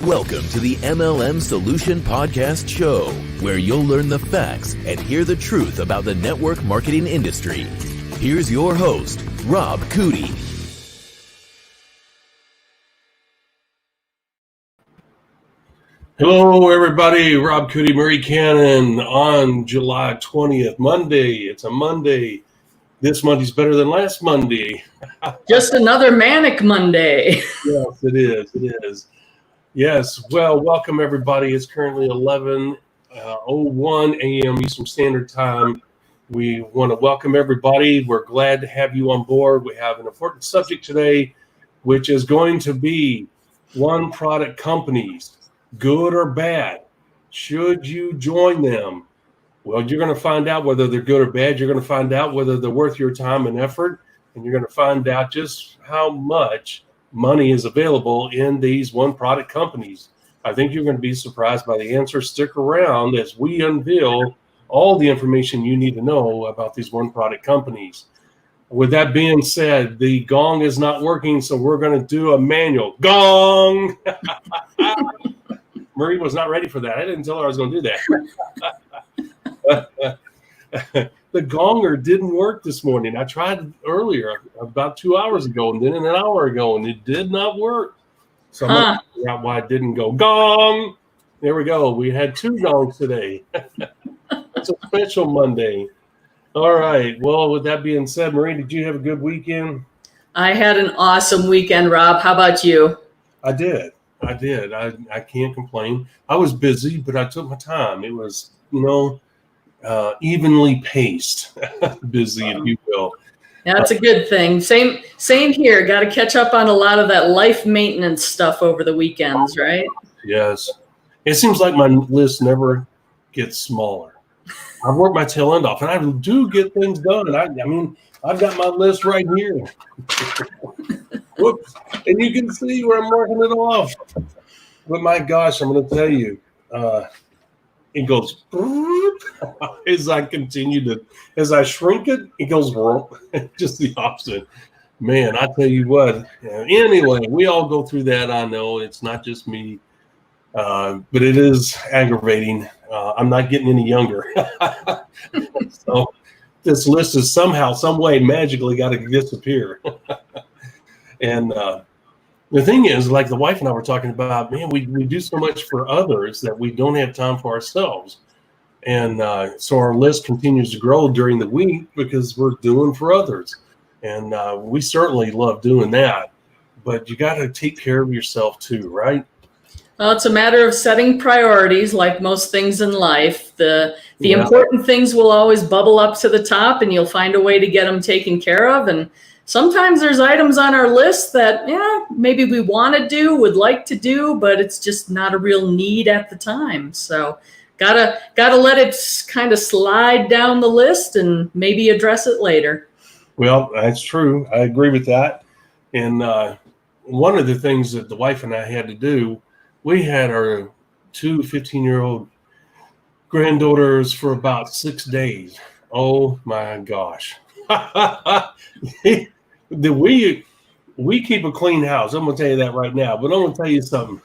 Welcome to the MLM Solution Podcast Show, where you'll learn the facts and hear the truth about the network marketing industry. Here's your host, Rob Cootie. Hello, everybody. Rob Cootie, Murray Cannon on July 20th, Monday. It's a Monday. This Monday's better than last Monday. Just another manic Monday. Yes, it is. It is. Yes. Well, welcome, everybody. It's currently 11:01 a.m. Eastern Standard Time. We want to welcome everybody. We're glad to have you on board. We have an important subject today, which is going to be one-product companies. Good or bad? Should you join them? Well, you're going to find out whether they're good or bad. You're going to find out whether they're worth your time and effort. And you're going to find out just how much money is available in these one-product companies. I think you're going to be surprised by the answer. Stick around as we unveil all the information you need to know about these one-product companies. With that being said, the gong is not working, so we're going to do a manual. Gong! Marie was not ready for that. I didn't tell her I was going to do that. The gonger didn't work this morning. I tried earlier, about 2 hours ago, and then an hour ago, and it did not work. So I'm going to figure out why it didn't go. Gong! There we go. We had two gongs today. It's a special Monday. All right. Well, with that being said, Marie, did you have a good weekend? I had an awesome weekend, Rob. How about you? I did. I can't complain. I was busy, but I took my time. It was, evenly paced, busy, if you will. That's a good thing. Same here. Got to catch up on a lot of that life maintenance stuff over the weekends, right? Yes. It seems like my list never gets smaller. I've worked my tail end off, and I do get things done. I mean, I've got my list right here. Whoops. And you can see where I'm working it off. But my gosh, I'm going to tell you, it goes as I as I shrink it, it goes just the opposite. Man, I tell you what. Anyway, we all go through that. I know it's not just me, but it is aggravating. I'm not getting any younger. So this list is somehow, some way, magically got to disappear. And the thing is, like the wife and I were talking about, man, we do so much for others that we don't have time for ourselves. And so our list continues to grow during the week because we're doing for others. And we certainly love doing that. But you got to take care of yourself too, right? Well, it's a matter of setting priorities, like most things in life. The important things will always bubble up to the top, and you'll find a way to get them taken care of. And sometimes there's items on our list that, maybe we want to do, would like to do, but it's just not a real need at the time. So gotta let it kind of slide down the list and maybe address it later. Well, that's true. I agree with that. And one of the things that the wife and I had to do, we had our two 15-year-old granddaughters for about 6 days. Oh my gosh. We keep a clean house. I'm going to tell you that right now. But I'm going to tell you something.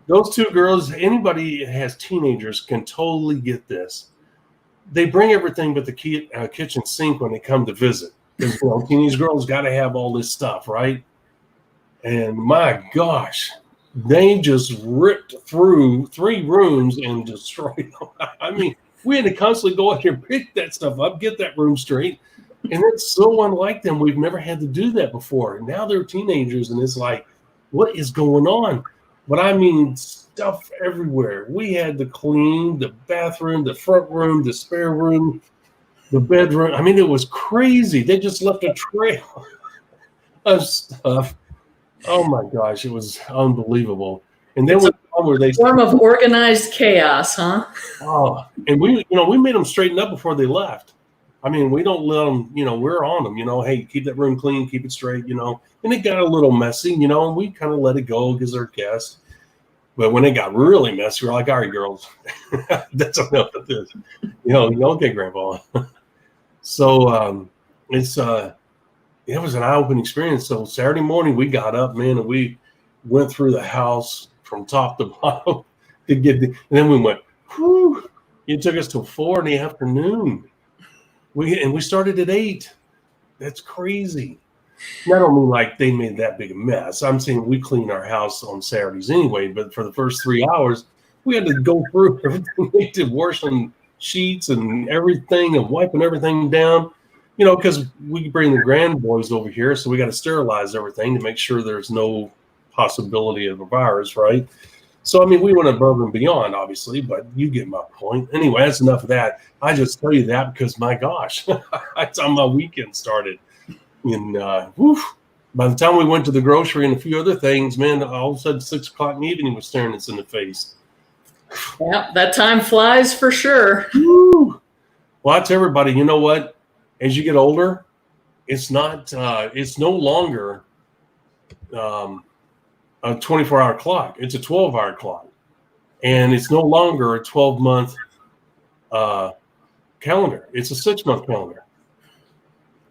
Those two girls, anybody that has teenagers can totally get this. They bring everything but the kitchen sink when they come to visit. Because teenage girls got to have all this stuff, right? And my gosh, they just ripped through 3 rooms and destroyed them. I mean, we had to constantly go out here and pick that stuff up, get that room straight. And it's so unlike them. We've never had to do that before. And now they're teenagers, and it's like, what is going on? But I mean, stuff everywhere. We had to clean the bathroom, the front room, the spare room, the bedroom. I mean, it was crazy. They just left a trail of stuff. Oh my gosh, it was unbelievable. And then where they form of organized chaos, huh? Oh, and we made them straighten up before they left. I mean, we don't let them, we're on them, hey, keep that room clean, keep it straight, and it got a little messy, and we kind of let it go because they're guests. But when it got really messy, we're like, all right, girls, that's enough of this. Okay, Grandpa. So it was an eye-opening experience. So Saturday morning we got up, man, and we went through the house from top to bottom to get. And then we went. Whew, it took us till 4 in the afternoon. We started at 8. That's crazy. And I don't mean like they made that big a mess. I'm saying we clean our house on Saturdays anyway. But for the first 3 hours, we had to go through everything. We did washing sheets and everything and wiping everything down. Because we bring the grand boys over here, so we got to sterilize everything to make sure there's no possibility of a virus, right? So, I mean, we went above and beyond, obviously, but you get my point. Anyway, that's enough of that. I just tell you that because, my gosh, that's how my weekend started. And by the time we went to the grocery and a few other things, man, all of a sudden 6 o'clock in the evening was staring us in the face. Yeah, that time flies for sure. Woo. Well, I tell everybody, you know what? As you get older, it's not. It's no longer a 24-hour clock. It's a 12-hour clock, and it's no longer a 12-month calendar. It's a 6-month calendar.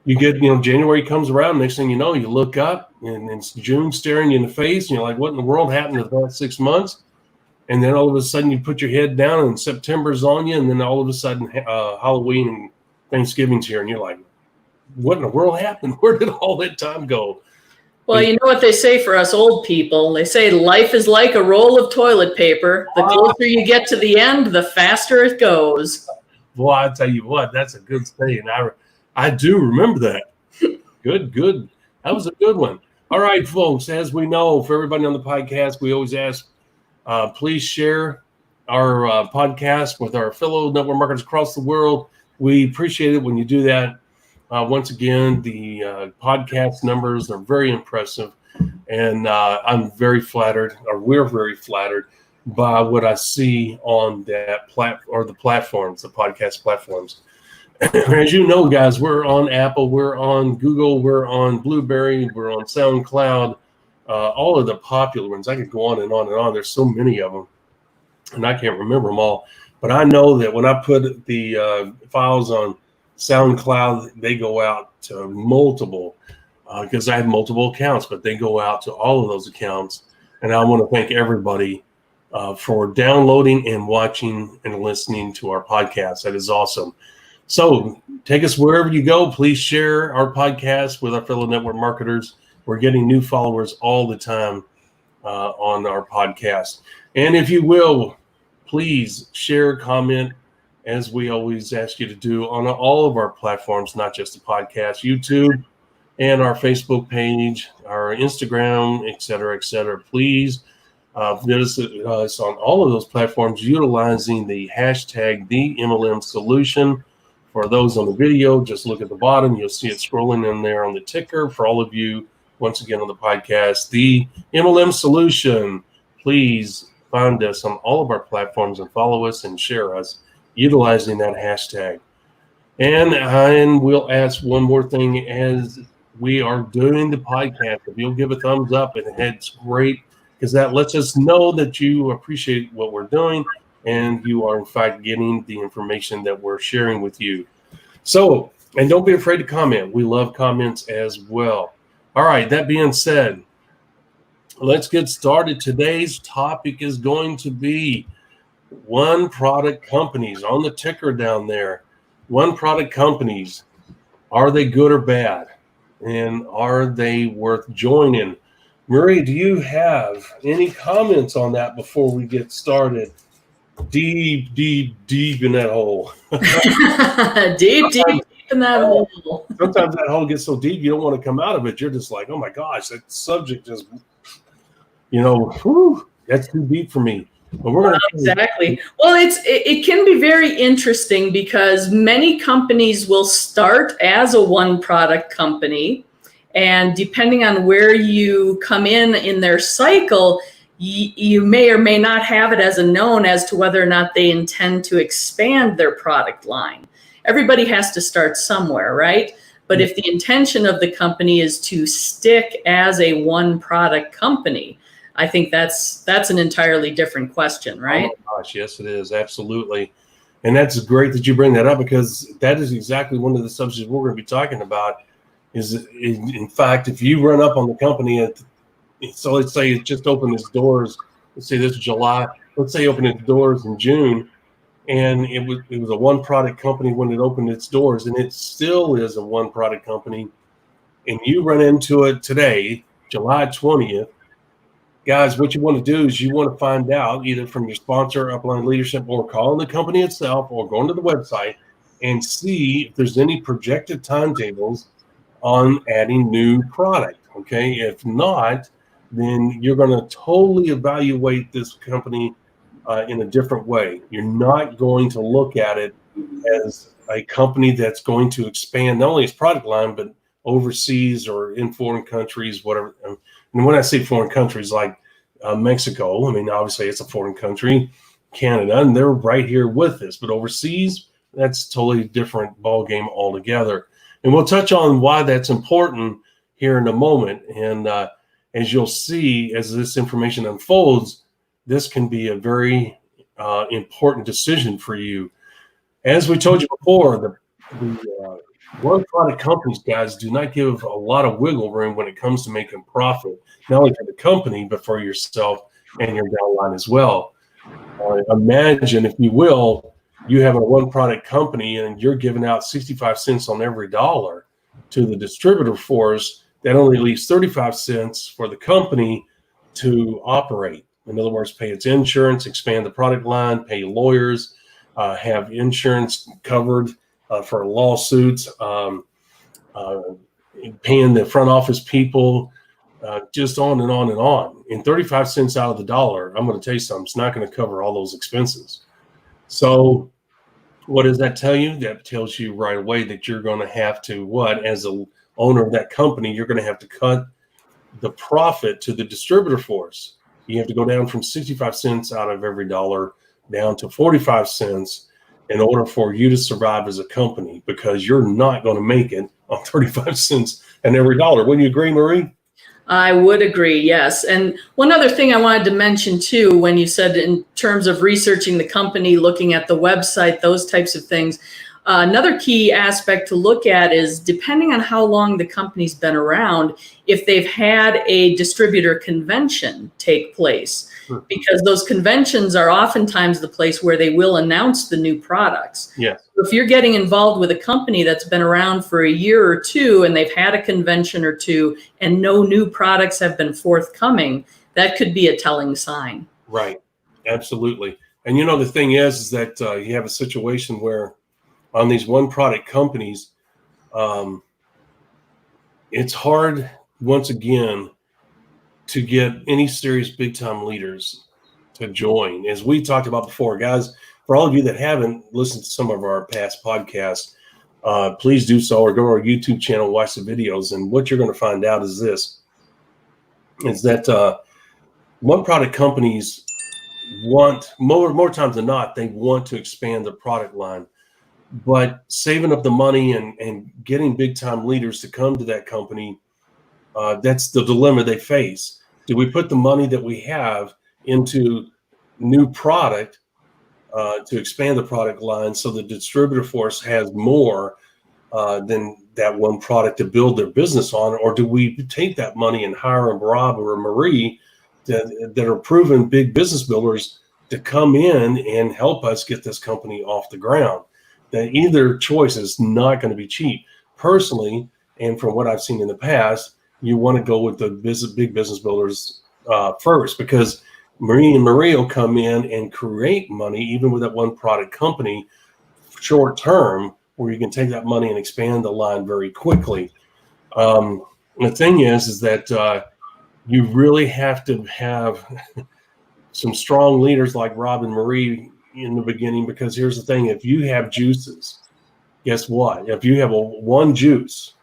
You get, January comes around. Next thing you know, you look up, and it's June staring you in the face, and you're like, "What in the world happened in the past 6 months?" And then all of a sudden, you put your head down, and September's on you, and then all of a sudden, Halloween and Thanksgiving's here, and you're like, what in the world happened? Where did all that time go? Well, you know what they say for us old people? They say life is like a roll of toilet paper. The closer you get to the end, the faster it goes. Well, I tell you what, that's a good saying. I do remember that. Good. That was a good one. All right, folks, as we know, for everybody on the podcast, we always ask, please share our podcast with our fellow network marketers across the world. We appreciate it when you do that. Once again, the podcast numbers are very impressive, and I'm very flattered, or we're very flattered by what I see on that the platforms, the podcast platforms. As you know, guys, we're on Apple, we're on Google, we're on Blueberry, we're on SoundCloud, all of the popular ones. I could go on and on and on. There's so many of them, and I can't remember them all. But I know that when I put the files on SoundCloud, they go out to multiple, because I have multiple accounts, but they go out to all of those accounts. And I want to thank everybody for downloading and watching and listening to our podcast. That is awesome. So take us wherever you go. Please share our podcast with our fellow network marketers. We're getting new followers all the time on our podcast. And if you will, please share, comment, as we always ask you to do on all of our platforms, not just the podcast, YouTube, and our Facebook page, our Instagram, et cetera, et cetera. Please visit us on all of those platforms utilizing the hashtag TheMLM-solution. For those on the video, just look at the bottom. You'll see it scrolling in there on the ticker. For all of you, once again, on the podcast, the MLM-solution. Please find us on all of our platforms and follow us and share us utilizing that hashtag. And we'll ask one more thing as we are doing the podcast. If you'll give a thumbs up, and it's great because that lets us know that you appreciate what we're doing and you are in fact getting the information that we're sharing with you. So, and don't be afraid to comment. We love comments as well. All right, that being said, let's get started. Today's topic is going to be one product companies on the ticker down there. One product companies, are they good or bad? And are they worth joining? Marie, do you have any comments on that before we get started? Deep in that hole. deep in that hole. Sometimes that hole gets so deep you don't want to come out of it. You're just like, oh my gosh, that subject just, that's too deep for me. But we're gonna exactly. Well, it can be very interesting because many companies will start as a one product company, and depending on where you come in their cycle, you may or may not have it as a known as to whether or not they intend to expand their product line. Everybody has to start somewhere, right? But if the intention of the company is to stick as a one product company, I think that's an entirely different question, right? Oh my gosh, yes, it is. Absolutely. And that's great that you bring that up, because that is exactly one of the subjects we're going to be talking about is, in fact, if you run up on the company, so let's say it just opened its doors let's say this is July, let's say opened its doors in June, and it was a one product company when it opened its doors, and it still is a one product company, and you run into it today, July 20th, guys, what you want to do is you want to find out either from your sponsor, Upline Leadership, or calling the company itself, or going to the website and see if there's any projected timetables on adding new product. Okay, if not, then you're going to totally evaluate this company in a different way. You're not going to look at it as a company that's going to expand not only its product line, but overseas or in foreign countries, whatever. And when I say foreign countries, like Mexico, I mean, obviously it's a foreign country, Canada, and they're right here with us. But overseas, that's totally different ball game altogether. And we'll touch on why that's important here in a moment. And as you'll see, as this information unfolds, this can be a very important decision for you. As we told you before, the one product companies, guys, do not give a lot of wiggle room when it comes to making profit, not only for the company, but for yourself and your downline as well. Imagine, if you will, you have a one product company and you're giving out 65 cents on every dollar to the distributor force. That only leaves 35 cents for the company to operate. In other words, pay its insurance, expand the product line, pay lawyers, have insurance covered for lawsuits, paying the front office people, just on and on and on. And 35 cents out of the dollar, I'm going to tell you something, it's not going to cover all those expenses. So what does that tell you? That tells you right away that you're going to have to, as a owner of that company, you're going to have to cut the profit to the distributor force. You have to go down from 65 cents out of every dollar down to 45 cents in order for you to survive as a company, because you're not going to make it on 35 cents and every dollar. Wouldn't you agree, Marie? I would agree, yes. And one other thing I wanted to mention too, when you said in terms of researching the company, looking at the website, those types of things, another key aspect to look at is, depending on how long the company's been around, if they've had a distributor convention take place, because those conventions are oftentimes the place where they will announce the new products. Yes. If you're getting involved with a company that's been around for a year or two and they've had a convention or two and no new products have been forthcoming, that could be a telling sign. Right. Absolutely. And the thing is that you have a situation where on these one product companies, it's hard, once again, to get any serious big time leaders to join. As we talked about before, guys, for all of you that haven't listened to some of our past podcasts, please do so, or go to our YouTube channel, watch the videos. And what you're going to find out is that one product companies want, more times than not, they want to expand the product line. But saving up the money and getting big time leaders to come to that company, that's the dilemma they face. Do we put the money that we have into new product to expand the product line so the distributor force has more than that one product to build their business on? Or do we take that money and hire a Rob or a Marie that are proven big business builders to come in and help us get this company off the ground? That either choice is not going to be cheap. Personally, and from what I've seen in the past, you want to go with the big business builders first, because Marie and Marie will come in and create money, even with that one product company, short term, where you can take that money and expand the line very quickly. The thing is that you really have to have some strong leaders like Rob and Marie in the beginning, because here's the thing: if you have juices, guess what? If you have one juice,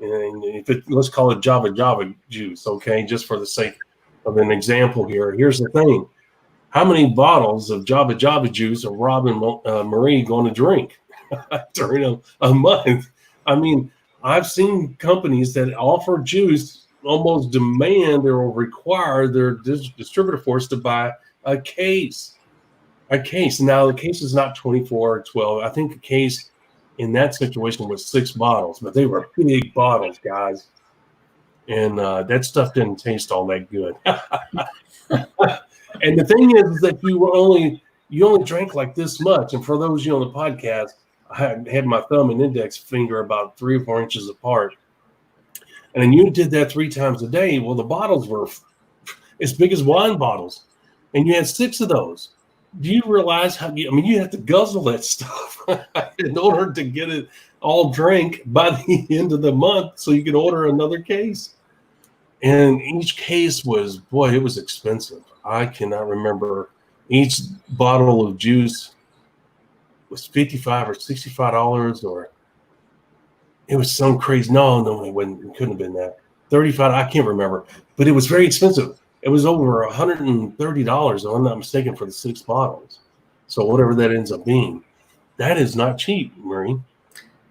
and let's call it Java juice, okay, just for the sake of an example here. Here's the thing: how many bottles of Java juice are Rob and Marie going to drink during a month? I mean, I've seen companies that offer juice almost demand or require their distributor force to buy a case. Now, the case is not 24 or 12. I think the case in that situation was 6 bottles, but they were big bottles, guys. And that stuff didn't taste all that good. And the thing is that you only drank like this much. And for those of you on the podcast, I had my thumb and index finger about 3 or 4 inches apart. And then you did that 3 times a day. Well, the bottles were as big as wine bottles, and you had 6 of those. Do you realize how? You have to guzzle that stuff in order to get it all drank by the end of the month, so you could order another case. And each case was, boy, it was expensive. I cannot remember. Each bottle of juice was $55 or $65, or it was some crazy. No, it wasn't. It couldn't have been that. 35. I can't remember, but it was very expensive. It was over $130, if I'm not mistaken, for the 6 bottles. So whatever that ends up being, that is not cheap, Marie.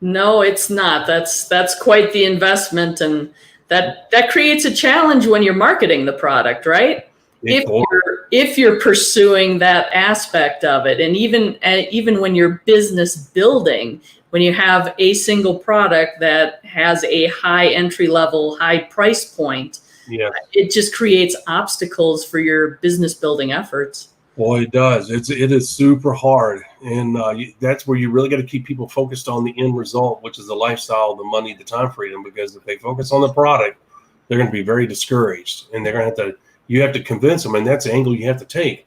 No, it's not. That's quite the investment, and that creates a challenge when you're marketing the product, right? If you're pursuing that aspect of it, and even when you're business building, when you have a single product that has a high entry level, high price point, yeah, it just creates obstacles for your business building efforts. Boy, it does. It is super hard, and that's where you really got to keep people focused on the end result, which is the lifestyle, the money, the time freedom. Because if they focus on the product, they're going to be very discouraged, and they're going to have to. You have to convince them, and that's the angle you have to take.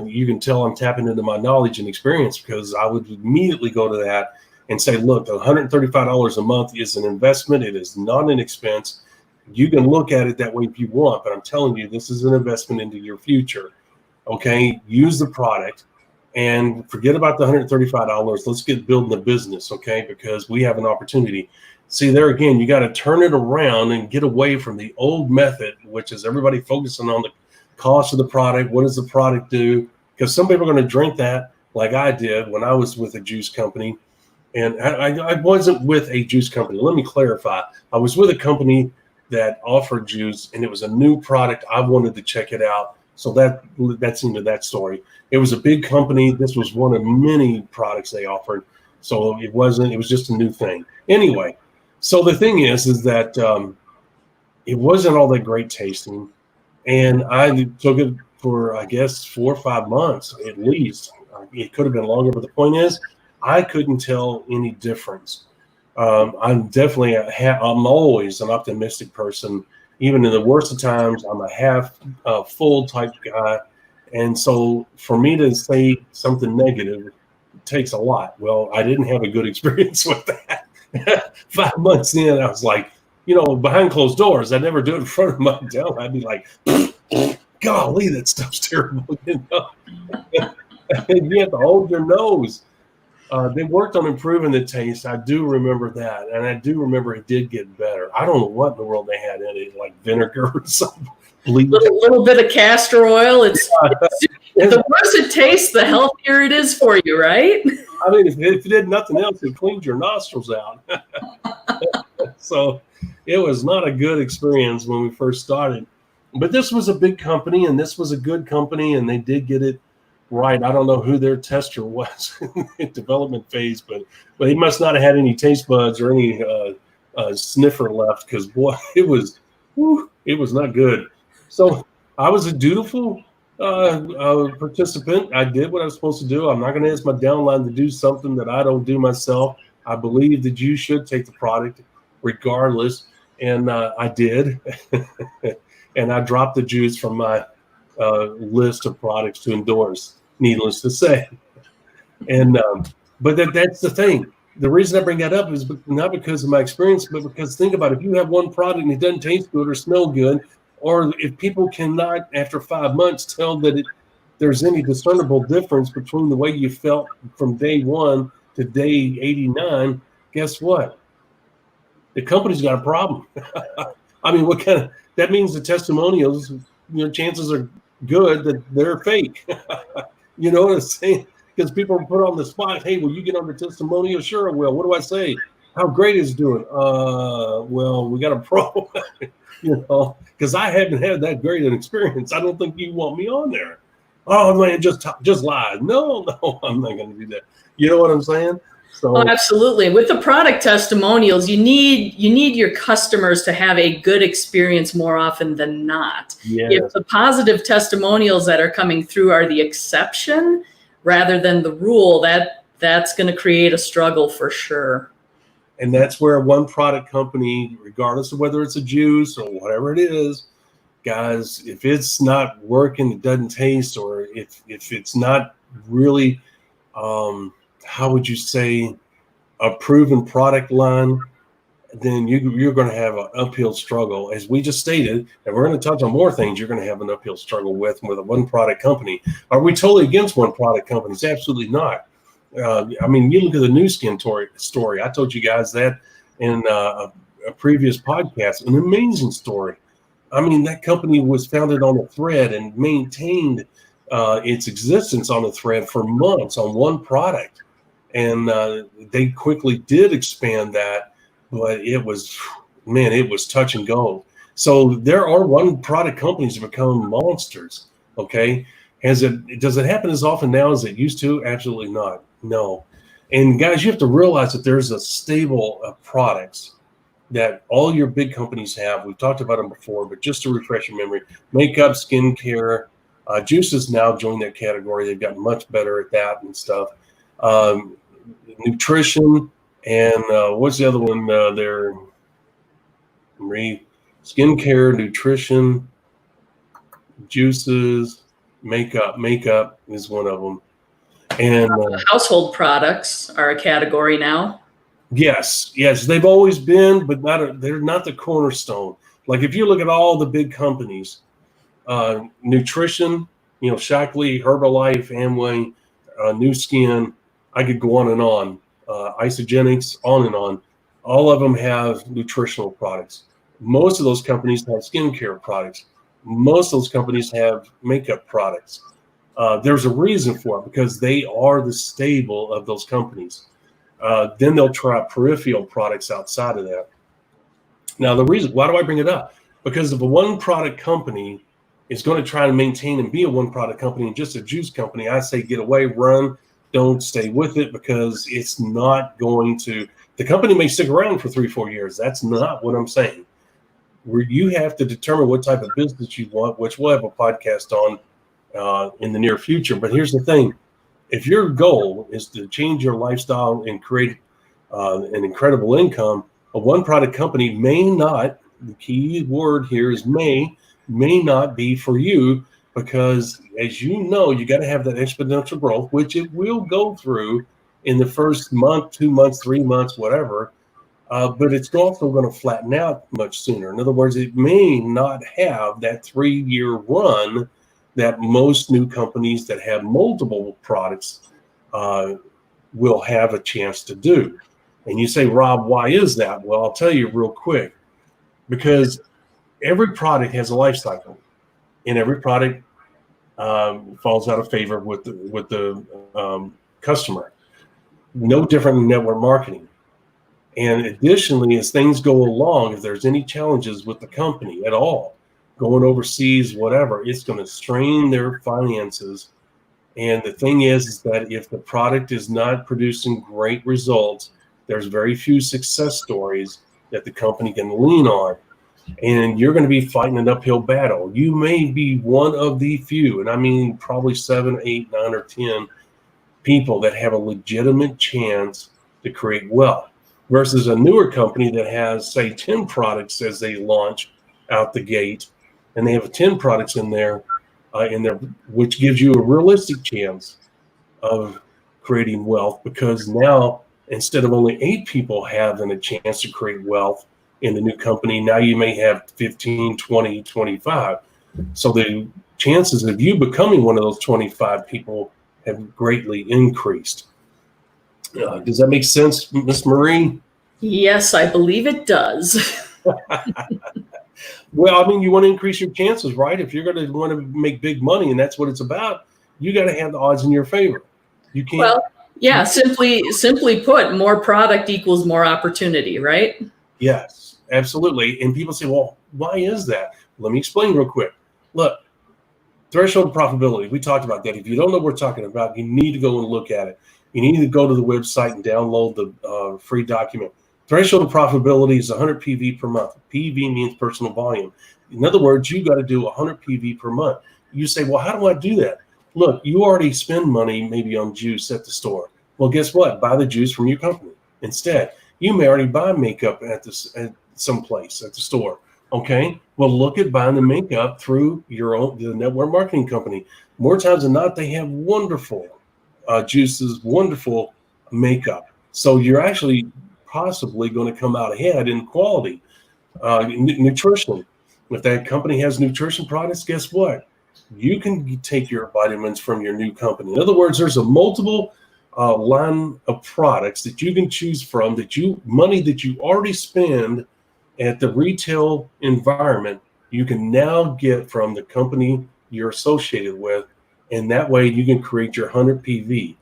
You can tell I'm tapping into my knowledge and experience, because I would immediately go to that and say, look, $135 a month is an investment. It is not an expense. You can look at it that way if you want, but I'm telling you, this is an investment into your future. Okay, use the product and forget about the $135. Let's get building the business, okay? Because we have an opportunity. See, there again, you got to turn it around and get away from the old method, which is everybody focusing on the cost of the product. What does the product do? Because some people are going to drink that like I did when I was with a juice company. And I wasn't with a juice company. Let me clarify. I was with a company that offered juice, and it was a new product. I wanted to check it out. So that's into that story. It was a big company. This was one of many products they offered. So it was just a new thing. Anyway, so the thing is that it wasn't all that great tasting. And I took it for, I guess, 4 or 5 months at least. It could have been longer, but the point is, I couldn't tell any difference. I'm always an optimistic person. Even in the worst of times, I'm a half full type guy. And so for me to say something negative takes a lot. Well, I didn't have a good experience with that. 5 months in, I was like, behind closed doors, I'd never do it in front of my dome. I'd be like, golly, that stuff's terrible. You have to hold your nose. They worked on improving the taste. I do remember that. And I do remember it did get better. I don't know what in the world they had in it, like vinegar or something. A little bit of castor oil. The worse it tastes, the healthier it is for you, right? I mean, if it did nothing else, it cleaned your nostrils out. So it was not a good experience when we first started. But this was a big company, and this was a good company, and they did get it right. I don't know who their tester was in the development phase, but he must not have had any taste buds or any sniffer left, because boy, it was not good. So I was a dutiful participant. I did what I was supposed to do. I'm not going to ask my downline to do something that I don't do myself. I believe that you should take the product regardless, and I did. And I dropped the juice from my list of products to endorse, needless to say. And but that's the thing. The reason I bring that up is not because of my experience, but because think about it. If you have one product and it doesn't taste good or smell good, or if people cannot, after 5 months, tell that there's any discernible difference between the way you felt from day 1 to day 89, guess what? The company's got a problem. I mean, that means the testimonials, chances are good that they're fake. You know what I'm saying? Because people are put on the spot. Hey, will you get on the testimonial? Sure, I will. What do I say? How great is it doing? Well, we got a pro. Because I haven't had that great an experience. I don't think you want me on there. Oh man, just lie. No, I'm not going to do that. You know what I'm saying? So Oh, absolutely. With the product testimonials, you need your customers to have a good experience more often than not. If yes, the positive testimonials that are coming through are the exception rather than the rule, that's going to create a struggle for sure. and that's where one product company, regardless of whether it's a juice or whatever it is, guys, if it's not working, it doesn't taste, or if it's not really, how would you say, a proven product line, then you're going to have an uphill struggle, as we just stated, and we're going to touch on more things you're going to have an uphill struggle with a one product company. Are we totally against one product companies? Absolutely not. I mean, you look at the new skin story. I told you guys that in a previous podcast, an amazing story. I mean, that company was founded on a thread and maintained its existence on a thread for months on one product. And they quickly did expand that, but it was touch and go. So there are one product companies that become monsters. Okay. Does it happen as often now as it used to? Absolutely not. No. And guys, you have to realize that there's a stable of products that all your big companies have. We've talked about them before, but just to refresh your memory, makeup, skincare, juices now join that category. They've gotten much better at that and stuff. Nutrition, and what's the other one there? Skincare, nutrition, juices, makeup. Makeup is one of them. And Household products are a category now. yes, they've always been, but they're not the cornerstone. Like if you look at all the big companies, nutrition, Shockley, Herbalife, Amway, New Skin, I could go on and on. Isogenics, on and on. All of them have nutritional products. Most of those companies have skincare products. Most of those companies have makeup products. There's a reason for it, because they are the stable of those companies. Then they'll try peripheral products outside of that. Now, the reason, why do I bring it up? Because if a one product company is going to try to maintain and be a one product company and just a juice company, I say get away, run, don't stay with it, because it's not going to, the company may stick around for 3-4 years. That's not what I'm saying. Where you have to determine what type of business you want, which we'll have a podcast on in the near future. But here's the thing. If your goal is to change your lifestyle and create an incredible income, a one product company may not, the key word here is may not be for you, because as you know, you got to have that exponential growth, which it will go through in the first month, 2 months, 3 months, whatever. But it's also going to flatten out much sooner. In other words, it may not have that 3-year run that most new companies that have multiple products will have a chance to do. And you say, Rob, why is that? Well, I'll tell you real quick, because every product has a life cycle, and every product falls out of favor with the customer. No different than network marketing. And additionally, as things go along, if there's any challenges with the company at all, going overseas, whatever, it's going to strain their finances. And the thing is that if the product is not producing great results, there's very few success stories that the company can lean on. And you're going to be fighting an uphill battle. You may be one of the few, and I mean probably 7, 8, 9, or 10 people that have a legitimate chance to create wealth, versus a newer company that has, say, 10 products as they launch out the gate, and they have 10 products in there, which gives you a realistic chance of creating wealth, because now instead of only 8 people having a chance to create wealth in the new company, now you may have 15, 20, 25. So the chances of you becoming one of those 25 people have greatly increased. Does that make sense, Miss Marie? Yes, I believe it does. Well, I mean, you want to increase your chances, right? If you're going to want to make big money, and that's what it's about, you got to have the odds in your favor. You can't. Well, yeah, simply put, more product equals more opportunity, right? Yes, absolutely. And people say, well, why is that? Let me explain real quick. Look, threshold profitability, we talked about that. If you don't know what we're talking about, you need to go and look at it. you need to go to the website and download the free document. Threshold of profitability is 100 PV per month. PV means personal volume. In other words, you got to do 100 PV per month. You say, well, how do I do that? Look, you already spend money maybe on juice at the store. Well, guess what? Buy the juice from your company instead. You may already buy makeup at some place at the store. Okay, well, look at buying the makeup through the network marketing company. More times than not, they have wonderful juices, wonderful makeup. So you're actually possibly going to come out ahead in quality. Nutrition. If that company has nutrition products, guess what? You can take your vitamins from your new company. In other words, there's a multiple line of products that you can choose from, money that you already spend at the retail environment, you can now get from the company you're associated with, and that way you can create your 100 PV.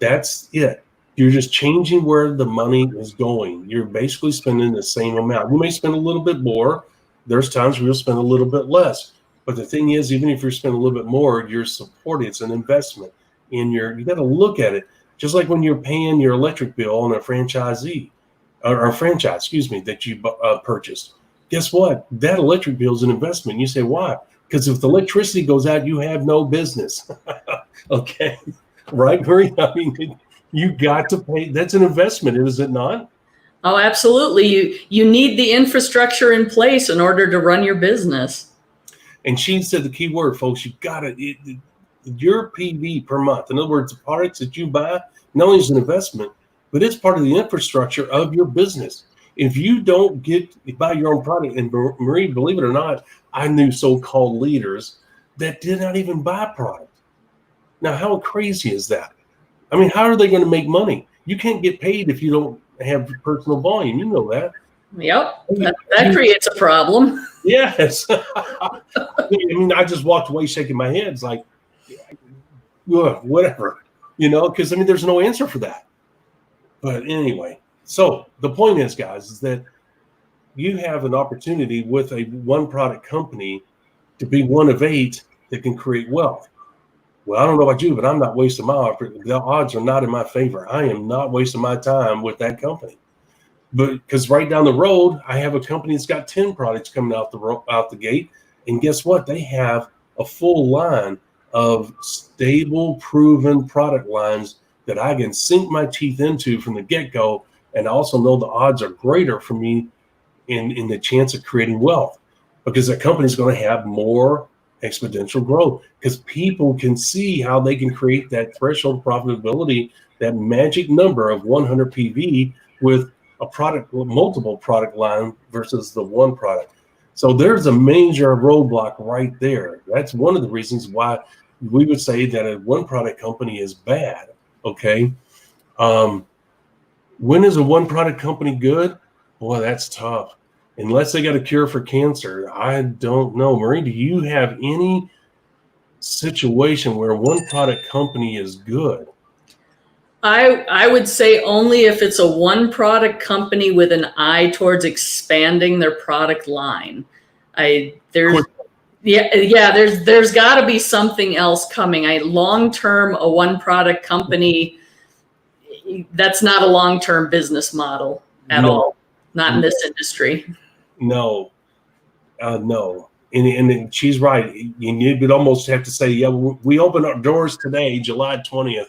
That's it. You're just changing where the money is going. You're basically spending the same amount. You may spend a little bit more. There's times where you'll spend a little bit less. But the thing is, even if you're spending a little bit more, you're supporting. It's an investment you got to look at it. Just like when you're paying your electric bill on a franchisee or franchise, excuse me, that you purchased. Guess what? That electric bill is an investment. You say, why? Because if the electricity goes out, you have no business. Okay. Right, Marie? I mean, you got to pay. That's an investment, is it not? Oh, absolutely. You need the infrastructure in place in order to run your business. And she said the key word, folks, you got to, your PV per month. In other words, the products that you buy, not only is an investment, but it's part of the infrastructure of your business. If you don't buy your own product, and Marie, believe it or not, I knew so-called leaders that did not even buy product. Now, how crazy is that? I mean, how are they going to make money? You can't get paid if you don't have personal volume. You know that. Yep, that creates a problem. Yes. I mean, I just walked away shaking my head. It's like, whatever, because, I mean, there's no answer for that. But anyway, so the point is, guys, is that you have an opportunity with a one-product company to be one of 8 that can create wealth. Well, I don't know about you, but I'm not wasting my opportunity. The odds are not in my favor. I am not wasting my time with that company. But because right down the road, I have a company that's got 10 products coming out the gate. And guess what? They have a full line of stable, proven product lines that I can sink my teeth into from the get-go. And I also know the odds are greater for me in the chance of creating wealth, because that company is going to have more exponential growth, because people can see how they can create that threshold profitability, that magic number of 100 PV with multiple product line versus the one product. So there's a major roadblock right there. That's one of the reasons why we would say that a one product company is bad. Okay. When is a one product company good? Boy, that's tough. Unless they got a cure for cancer. I don't know. Marie, do you have any situation where one product company is good? I would say only if it's a one product company with an eye towards expanding their product line. There's got to be something else coming. Long term, a one product company, that's not a long term business model at all. Not in this industry. No. And she's right. You would almost have to say, yeah, we open our doors today, July 20th,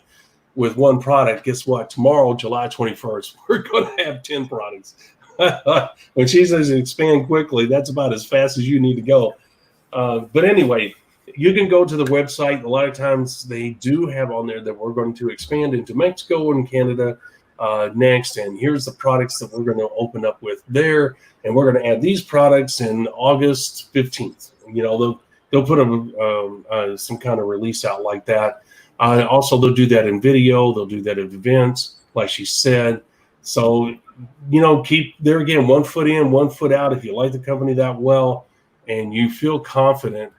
with one product. Guess what? Tomorrow, July 21st, we're going to have 10 products. When she says expand quickly, that's about as fast as you need to go. But anyway, you can go to the website. A lot of times they do have on there that we're going to expand into Mexico and Canada next. And here's the products that we're going to open up with there. And we're going to add these products in August 15th. They'll put some kind of release out like that. Also, they'll do that in video. They'll do that at events, like she said. So, keep there again, 1 foot in, 1 foot out. If you like the company that well and you feel confident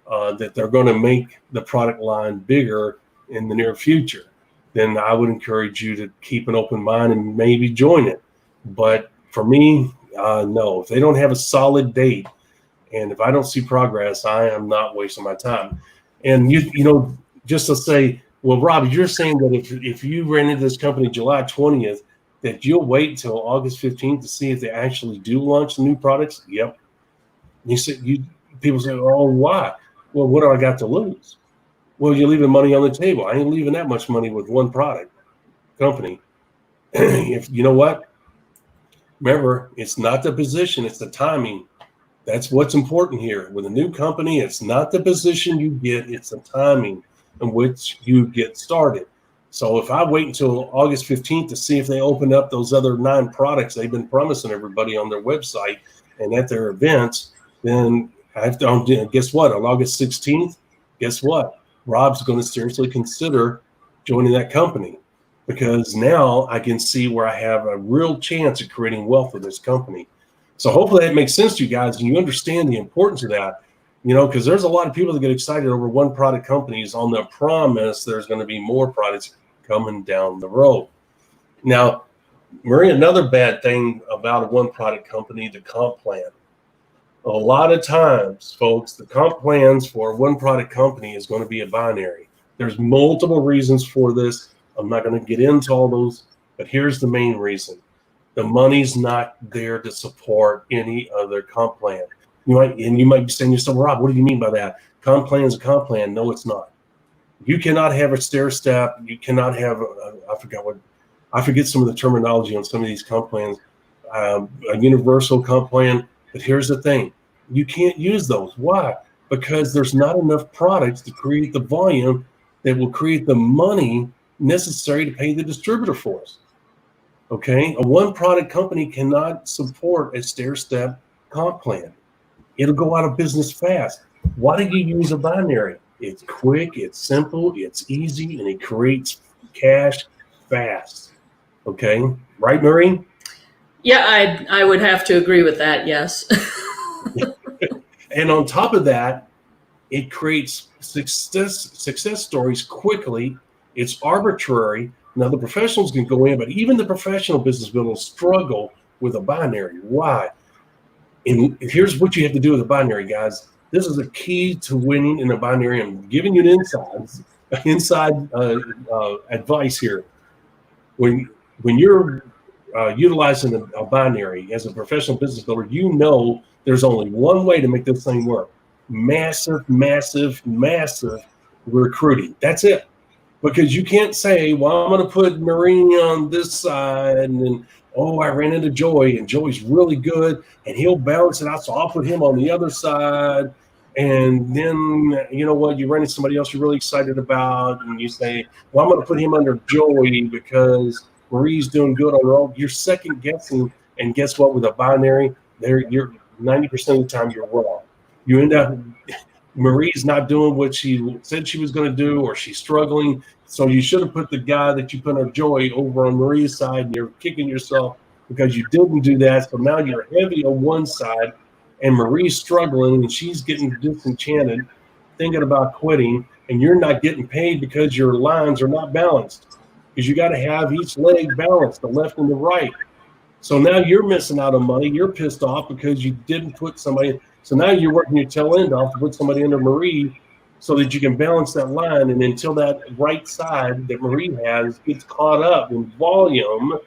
that they're going to make the product line bigger in the near future, then I would encourage you to keep an open mind and maybe join it. But for me, no. If they don't have a solid date and if I don't see progress, I am not wasting my time. And, just to say, Well, Rob, you're saying that if you ran into this company July 20th, that you'll wait until August 15th to see if they actually do launch the new products? Yep. People say, oh, why? Well, what do I got to lose? Well, you're leaving money on the table. I ain't leaving that much money with one product company. If you know what? Remember, it's not the position, it's the timing. That's what's important here. With a new company, it's not the position you get, it's the timing in which you get started. So if I wait until August 15th to see if they open up those other 9 products they've been promising everybody on their website and at their events, then I have to, guess what? On August 16th, guess what? Rob's going to seriously consider joining that company, because now I can see where I have a real chance of creating wealth with this company. So hopefully that makes sense to you guys and you understand the importance of that, because there's a lot of people that get excited over one product companies on the promise there's going to be more products coming down the road. Now, Marie, another bad thing about a one product company, the comp plan. A lot of times, folks, the comp plans for a one product company is going to be a binary. There's multiple reasons for this. I'm not going to get into all those, but here's the main reason. The money's not there to support any other comp plan. You might be saying to yourself, Rob, what do you mean by that? Comp plan is a comp plan. No, it's not. You cannot have a stair step. You cannot have I forget some of the terminology on some of these comp plans, a universal comp plan. But here's the thing. You can't use those. Why? Because there's not enough products to create the volume that will create the money necessary to pay the distributor for us. Okay? A one product company cannot support a stair step comp plan. It'll go out of business fast. Why do you use a binary? It's quick, it's simple, it's easy, and it creates cash fast. Okay? Right, Marie? Yeah, I would have to agree with that, yes. And on top of that, it creates success stories quickly. It's arbitrary. Now, the professionals can go in, but even the professional business will struggle with a binary. Why? And here's what you have to do with a binary, guys. This is a key to winning in a binary. I'm giving you an inside advice here. When you're utilizing a binary as a professional business builder, there's only one way to make this thing work. Massive, massive, massive recruiting. That's it. Because you can't say, well, I'm going to put Marie on this side, and then, I ran into Joy, and Joy's really good, and he'll balance it out, so I'll put him on the other side. And then, you know what, you run into somebody else you're really excited about, and you say, well, I'm going to put him under Joy because Marie's doing good on her own. You're second guessing, and guess what? With a binary, you're 90% of the time you're wrong. You end up Marie's not doing what she said she was going to do, or she's struggling. So you should have put the guy that you put on Joy over on Marie's side, and you're kicking yourself because you didn't do that. So now you're heavy on one side, and Marie's struggling, and she's getting disenchanted, thinking about quitting, and you're not getting paid because your lines are not balanced. Because you got to have each leg balanced, the left and the right. So now you're missing out on money. You're pissed off because you didn't put somebody. So now you're working your tail end off to put somebody under Marie so that you can balance that line. And until that right side that Marie has gets caught up in volume,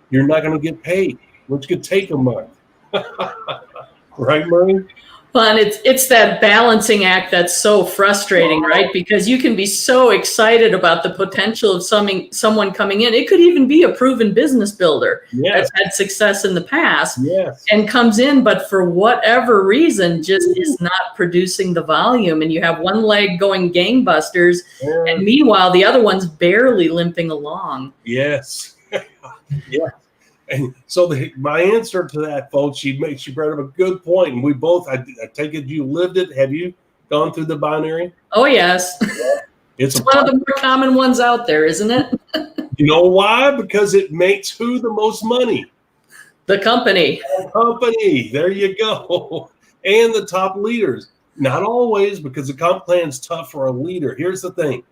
you're not going to get paid, which could take a month. Right, Marie? Well, and it's that balancing act that's so frustrating, right? Because you can be so excited about the potential of someone coming in. It could even be a proven business builder that's had success in the past and comes in, but for whatever reason, just is not producing the volume. And you have one leg going gangbusters, and meanwhile, the other one's barely limping along. Yes. Yeah. And so my answer to that, folks, she brought up a good point, and we both, I take it you lived it. Have you gone through the binary? Oh, yes. It's one of the more common ones out there, isn't it? You know why? Because it makes who the most money? The company. The company. There you go. And the top leaders. Not always, because the comp plan is tough for a leader. Here's the thing.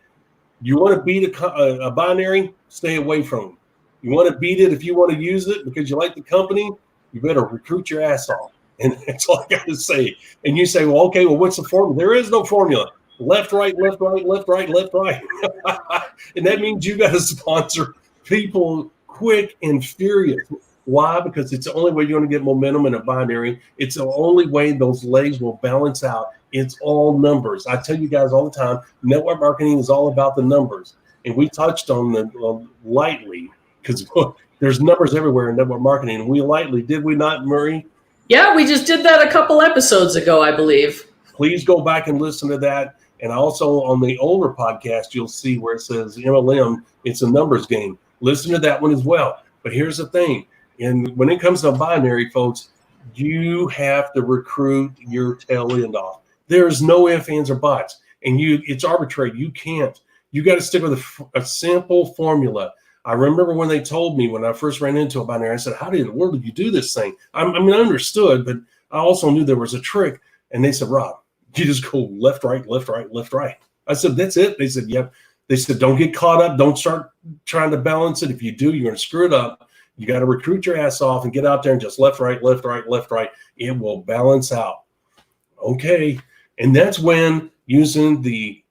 You want to beat a binary, stay away from them. You want to beat it if you want to use it because you like the company, you better recruit your ass off. And that's all I got to say. And you say, well, okay, well, what's the formula? There is no formula. left, right, left, right, left, right, left, right. And that means you got to sponsor people quick and furious. Why? Because it's the only way you're going to get momentum in a binary. It's the only way those legs will balance out. It's all numbers. I tell you guys all the time, network marketing is all about the numbers. And we touched on them lightly because there's numbers everywhere in network marketing. And we lightly, did we not, Murray? Yeah, we just did that a couple episodes ago, I believe. Please go back and listen to that. And also on the older podcast, you'll see where it says MLM, it's a numbers game. Listen to that one as well. But here's the thing. And when it comes to binary, folks, you have to recruit your tail end off. There's no ifs, ands, or buts. And it's arbitrary. You can't. You got to stick with a simple formula. I remember when they told me when I first ran into a binary, I said, how in the world did you do this thing? I mean, I understood, but I also knew there was a trick. And they said, Rob, you just go left, right, left, right, left, right. I said, that's it. They said, yep. They said, don't get caught up. Don't start trying to balance it. If you do, you're going to screw it up. You got to recruit your ass off and get out there and just left, right, left, right, left, right. It will balance out. Okay. And that's when using the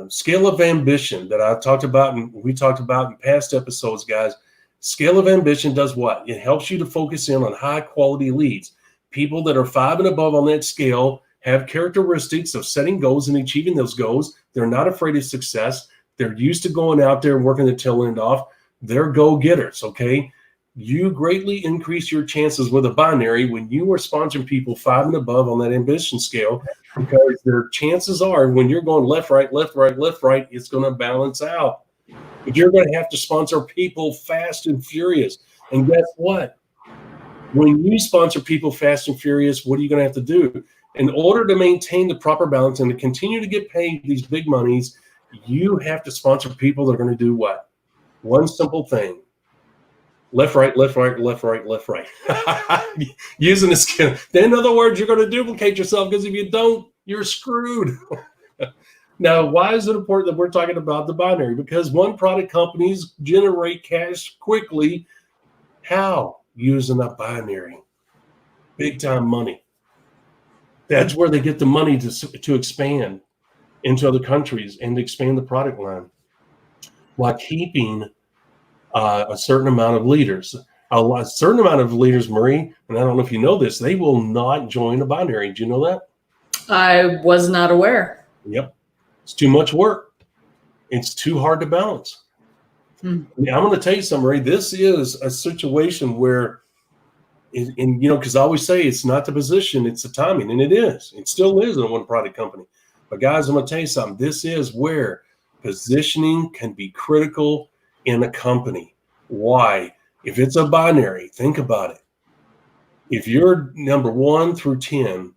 scale of ambition that I talked about and we talked about in past episodes, guys. Scale of ambition does what? It helps you to focus in on high quality leads. People that are 5 and above on that scale have characteristics of setting goals and achieving those goals. They're not afraid of success. They're used to going out there and working the tail end off. They're go-getters, okay? You greatly increase your chances with a binary when you are sponsoring people 5 and above on that ambition scale, because their chances are when you're going left, right, left, right, left, right, it's going to balance out. But you're going to have to sponsor people fast and furious. And guess what? When you sponsor people fast and furious, what are you going to have to do? In order to maintain the proper balance and to continue to get paid these big monies, you have to sponsor people that are going to do what? One simple thing. Left, right, left, right, left, right, left, right. Using the skill. In other words, you're going to duplicate yourself, because if you don't, you're screwed. Now, why is it important that we're talking about the binary? Because one product companies generate cash quickly. How? Using a binary. Big time money. That's where they get the money to expand into other countries and expand the product line while keeping a certain amount of leaders. A certain amount of leaders, Marie, and I don't know if you know this, they will not join a binary. Do you know that? I was not aware. Yep. It's too much work. It's too hard to balance. I'm going to tell you something, Marie. This is a situation where, because I always say it's not the position, it's the timing, and it is. It still is in one product company. But guys, I'm going to tell you something. This is where positioning can be critical in a company. Why? If it's a binary, think about it. If you're number 1 through 10,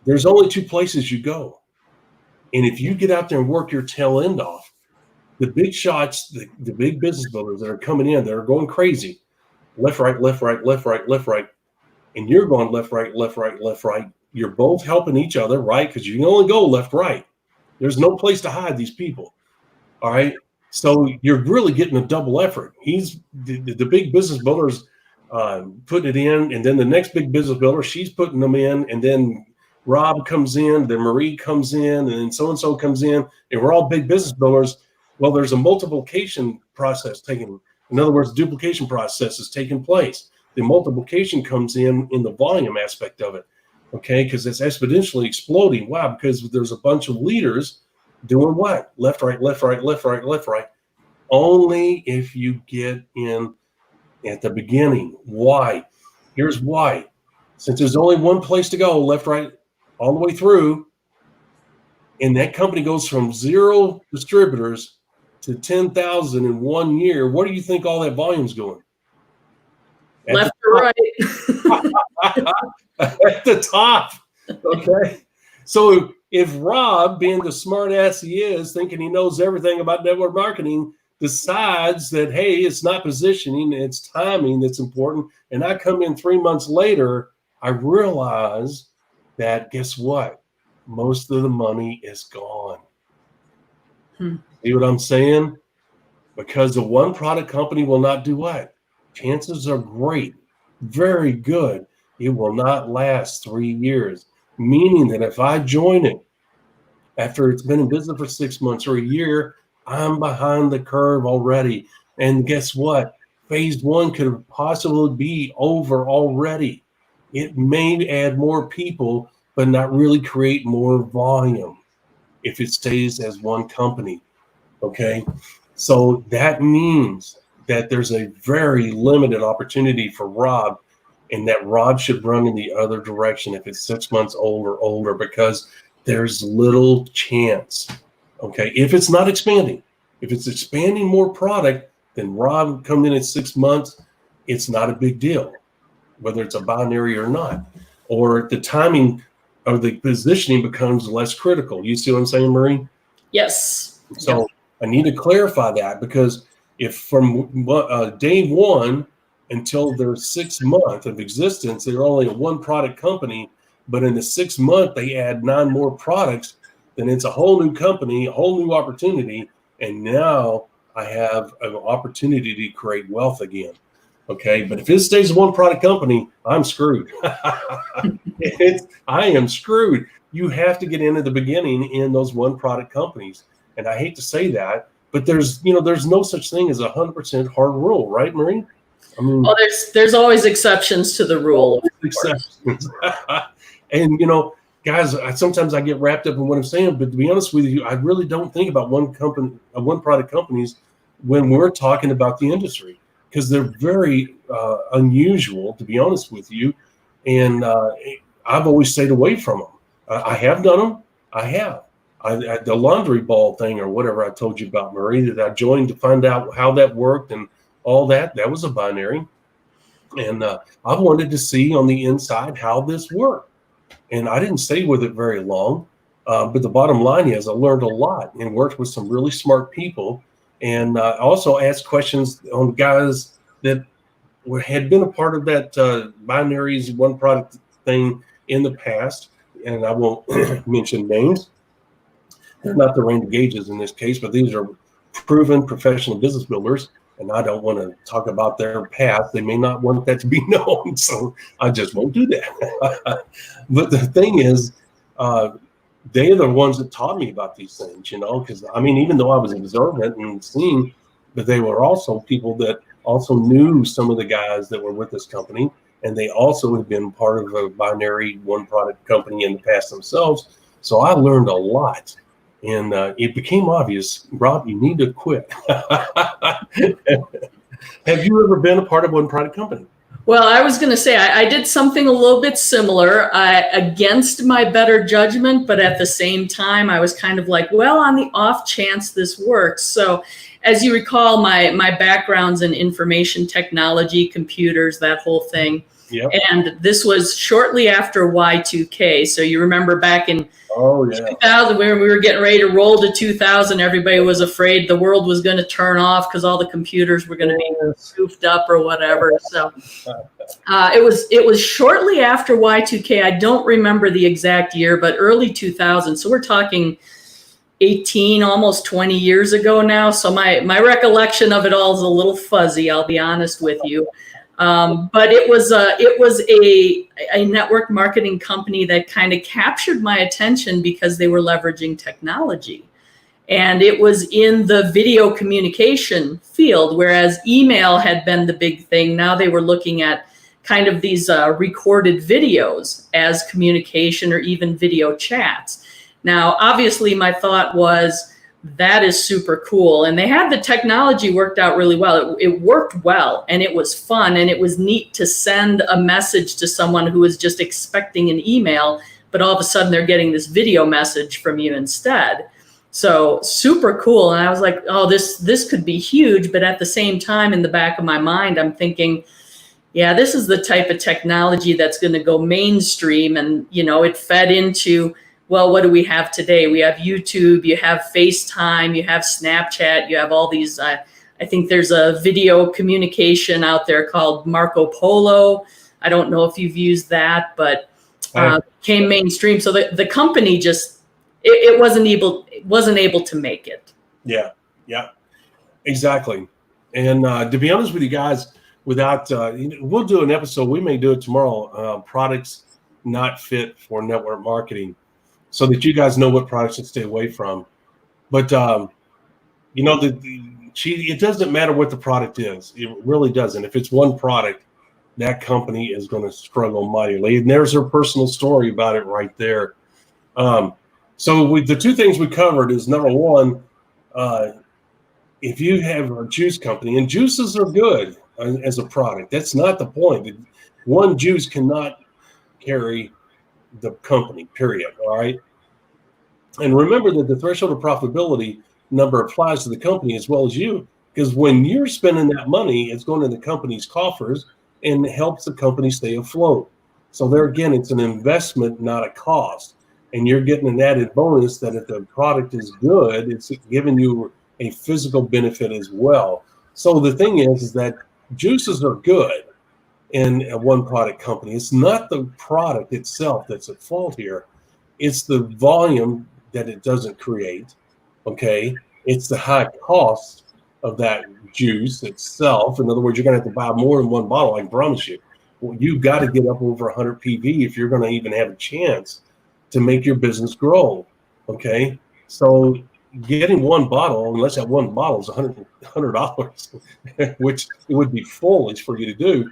there's only 2 places you go. And if you get out there and work your tail end off, the big shots, the big business builders that are coming in, that are going crazy, left, right, left, right, left, right, left, right, and you're going left, right, left, right, left, right. You're both helping each other, right? Because you can only go left, right. There's no place to hide these people. All right. So you're really getting a double effort. He's the big business builders putting it in, and then the next big business builder, she's putting them in, and then Rob comes in, then Marie comes in, and then so-and-so comes in, and we're all big business builders. Well, there's a multiplication process taking, in other words, duplication process is taking place. The multiplication comes in the volume aspect of it, okay? Because it's exponentially exploding. Why? Because there's a bunch of leaders doing what? Left, right, left, right, left, right, left, right. Only if you get in at the beginning. Why? Here's why. Since there's only one place to go, left, right, all the way through, and that company goes from 0 distributors to 10,000 in 1 year, where do you think all that volume's going? Left or right? At the top. Okay. So if Rob, being the smart ass he is, thinking he knows everything about network marketing, decides that, hey, it's not positioning, it's timing that's important, and I come in 3 months later, I realize that, guess what? Most of the money is gone. See what I'm saying? Because the one product company will not do what? Chances are great, very good, it will not last 3 years. Meaning that if I join it After it's been in business for 6 months or a year, I'm behind the curve already. And guess what? Phase one could possibly be over already. It may add more people, but not really create more volume if it stays as one company. Okay. So that means that there's a very limited opportunity for Rob, and that Rob should run in the other direction if it's 6 months old or older, because there's little chance. Okay. If it's not expanding, if it's expanding more product, then Rob coming in at 6 months, it's not a big deal, whether it's a binary or not, or the timing of the positioning becomes less critical. You see what I'm saying, Marie? Yes. So Yes. I need to clarify that, because if from day one until their 6 month of existence, they're only a one product company, but in the 6 month they add 9 more products, then it's a whole new company, a whole new opportunity. And now I have an opportunity to create wealth again. Okay. But if it stays a one product company, I'm screwed. I am screwed. You have to get in at the beginning in those one product companies. And I hate to say that, but there's no such thing as 100% hard rule, right, Marie? I mean, well, there's always exceptions to the rule. Exceptions. And guys, sometimes I get wrapped up in what I'm saying, but to be honest with you, I really don't think about one product companies when we're talking about the industry, because they're very unusual, to be honest with you. And I've always stayed away from them. I have done them. I have. The laundry ball thing or whatever I told you about, Marie, that I joined to find out how that worked and all that was a binary. And I wanted to see on the inside how this worked. And I didn't stay with it very long. But the bottom line is I learned a lot and worked with some really smart people. And also asked questions on guys that had been a part of that binaries one product thing in the past. And I won't mention names. They're not the Randy Gages in this case, but these are proven professional business builders. And I don't want to talk about their past. They may not want that to be known. So I just won't do that. But the thing is, they're the ones that taught me about these things, because even though I was observant and seeing, but they were also people that also knew some of the guys that were with this company. And they also had been part of a binary one product company in the past themselves. So I learned a lot. And it became obvious, Rob, you need to quit. Have you ever been a part of one product company? Well, I was going to say I did something a little bit similar against my better judgment, but at the same time, I was kind of like, well, on the off chance this works. So as you recall, my background's in information technology, computers, that whole thing. Yep. And this was shortly after Y2K. So you remember back in 2000, when we were getting ready to roll to 2000, everybody was afraid the world was going to turn off because all the computers were going to be goofed up or whatever. So it was shortly after Y2K. I don't remember the exact year, but early 2000. So we're talking 18, almost 20 years ago now. So my recollection of it all is a little fuzzy, I'll be honest with you. But it was a network marketing company that kind of captured my attention because they were leveraging technology. And it was in the video communication field, whereas email had been the big thing. Now they were looking at kind of these recorded videos as communication or even video chats. Now, obviously, my thought was, that is super cool. And they had the technology worked out really well. It worked well, and it was fun, and it was neat to send a message to someone who was just expecting an email, but all of a sudden they're getting this video message from you instead. So super cool. And I was like, oh, this could be huge. But at the same time, in the back of my mind, I'm thinking, yeah, this is the type of technology that's going to go mainstream. And, it fed into, well, what do we have today? We have YouTube, you have FaceTime, you have Snapchat, you have all these, I think there's a video communication out there called Marco Polo. I don't know if you've used that, but came mainstream. So the company just, it wasn't able to make it. Yeah, exactly. And to be honest with you guys, without, we'll do an episode, we may do it tomorrow, products not fit for network marketing. so that you guys know what products to stay away from. But you know, it doesn't matter what the product is. It really doesn't. If it's one product, that company is going to struggle mightily. And there's her personal story about it right there. So the two things we covered is, number one, if you have a juice company, and juices are good as a product, that's not the point. One juice cannot carry the company, period. All right. And remember that the threshold of profitability number applies to the company as well as you, because when you're spending that money, it's going in the company's coffers and helps the company stay afloat. So there again, it's an investment, not a cost. And you're getting an added bonus that if the product is good, it's giving you a physical benefit as well. So the thing is that juices are good in a one product company. It's not the product itself that's at fault here. It's the volume that it doesn't create. Okay. It's the high cost of that juice itself. In other words, you're going to have to buy more than one bottle, I promise you. Well, you've got to get up over 100 PV if you're going to even have a chance to make your business grow. Okay. So getting one bottle, unless that one bottle is $100, which it would be foolish for you to do.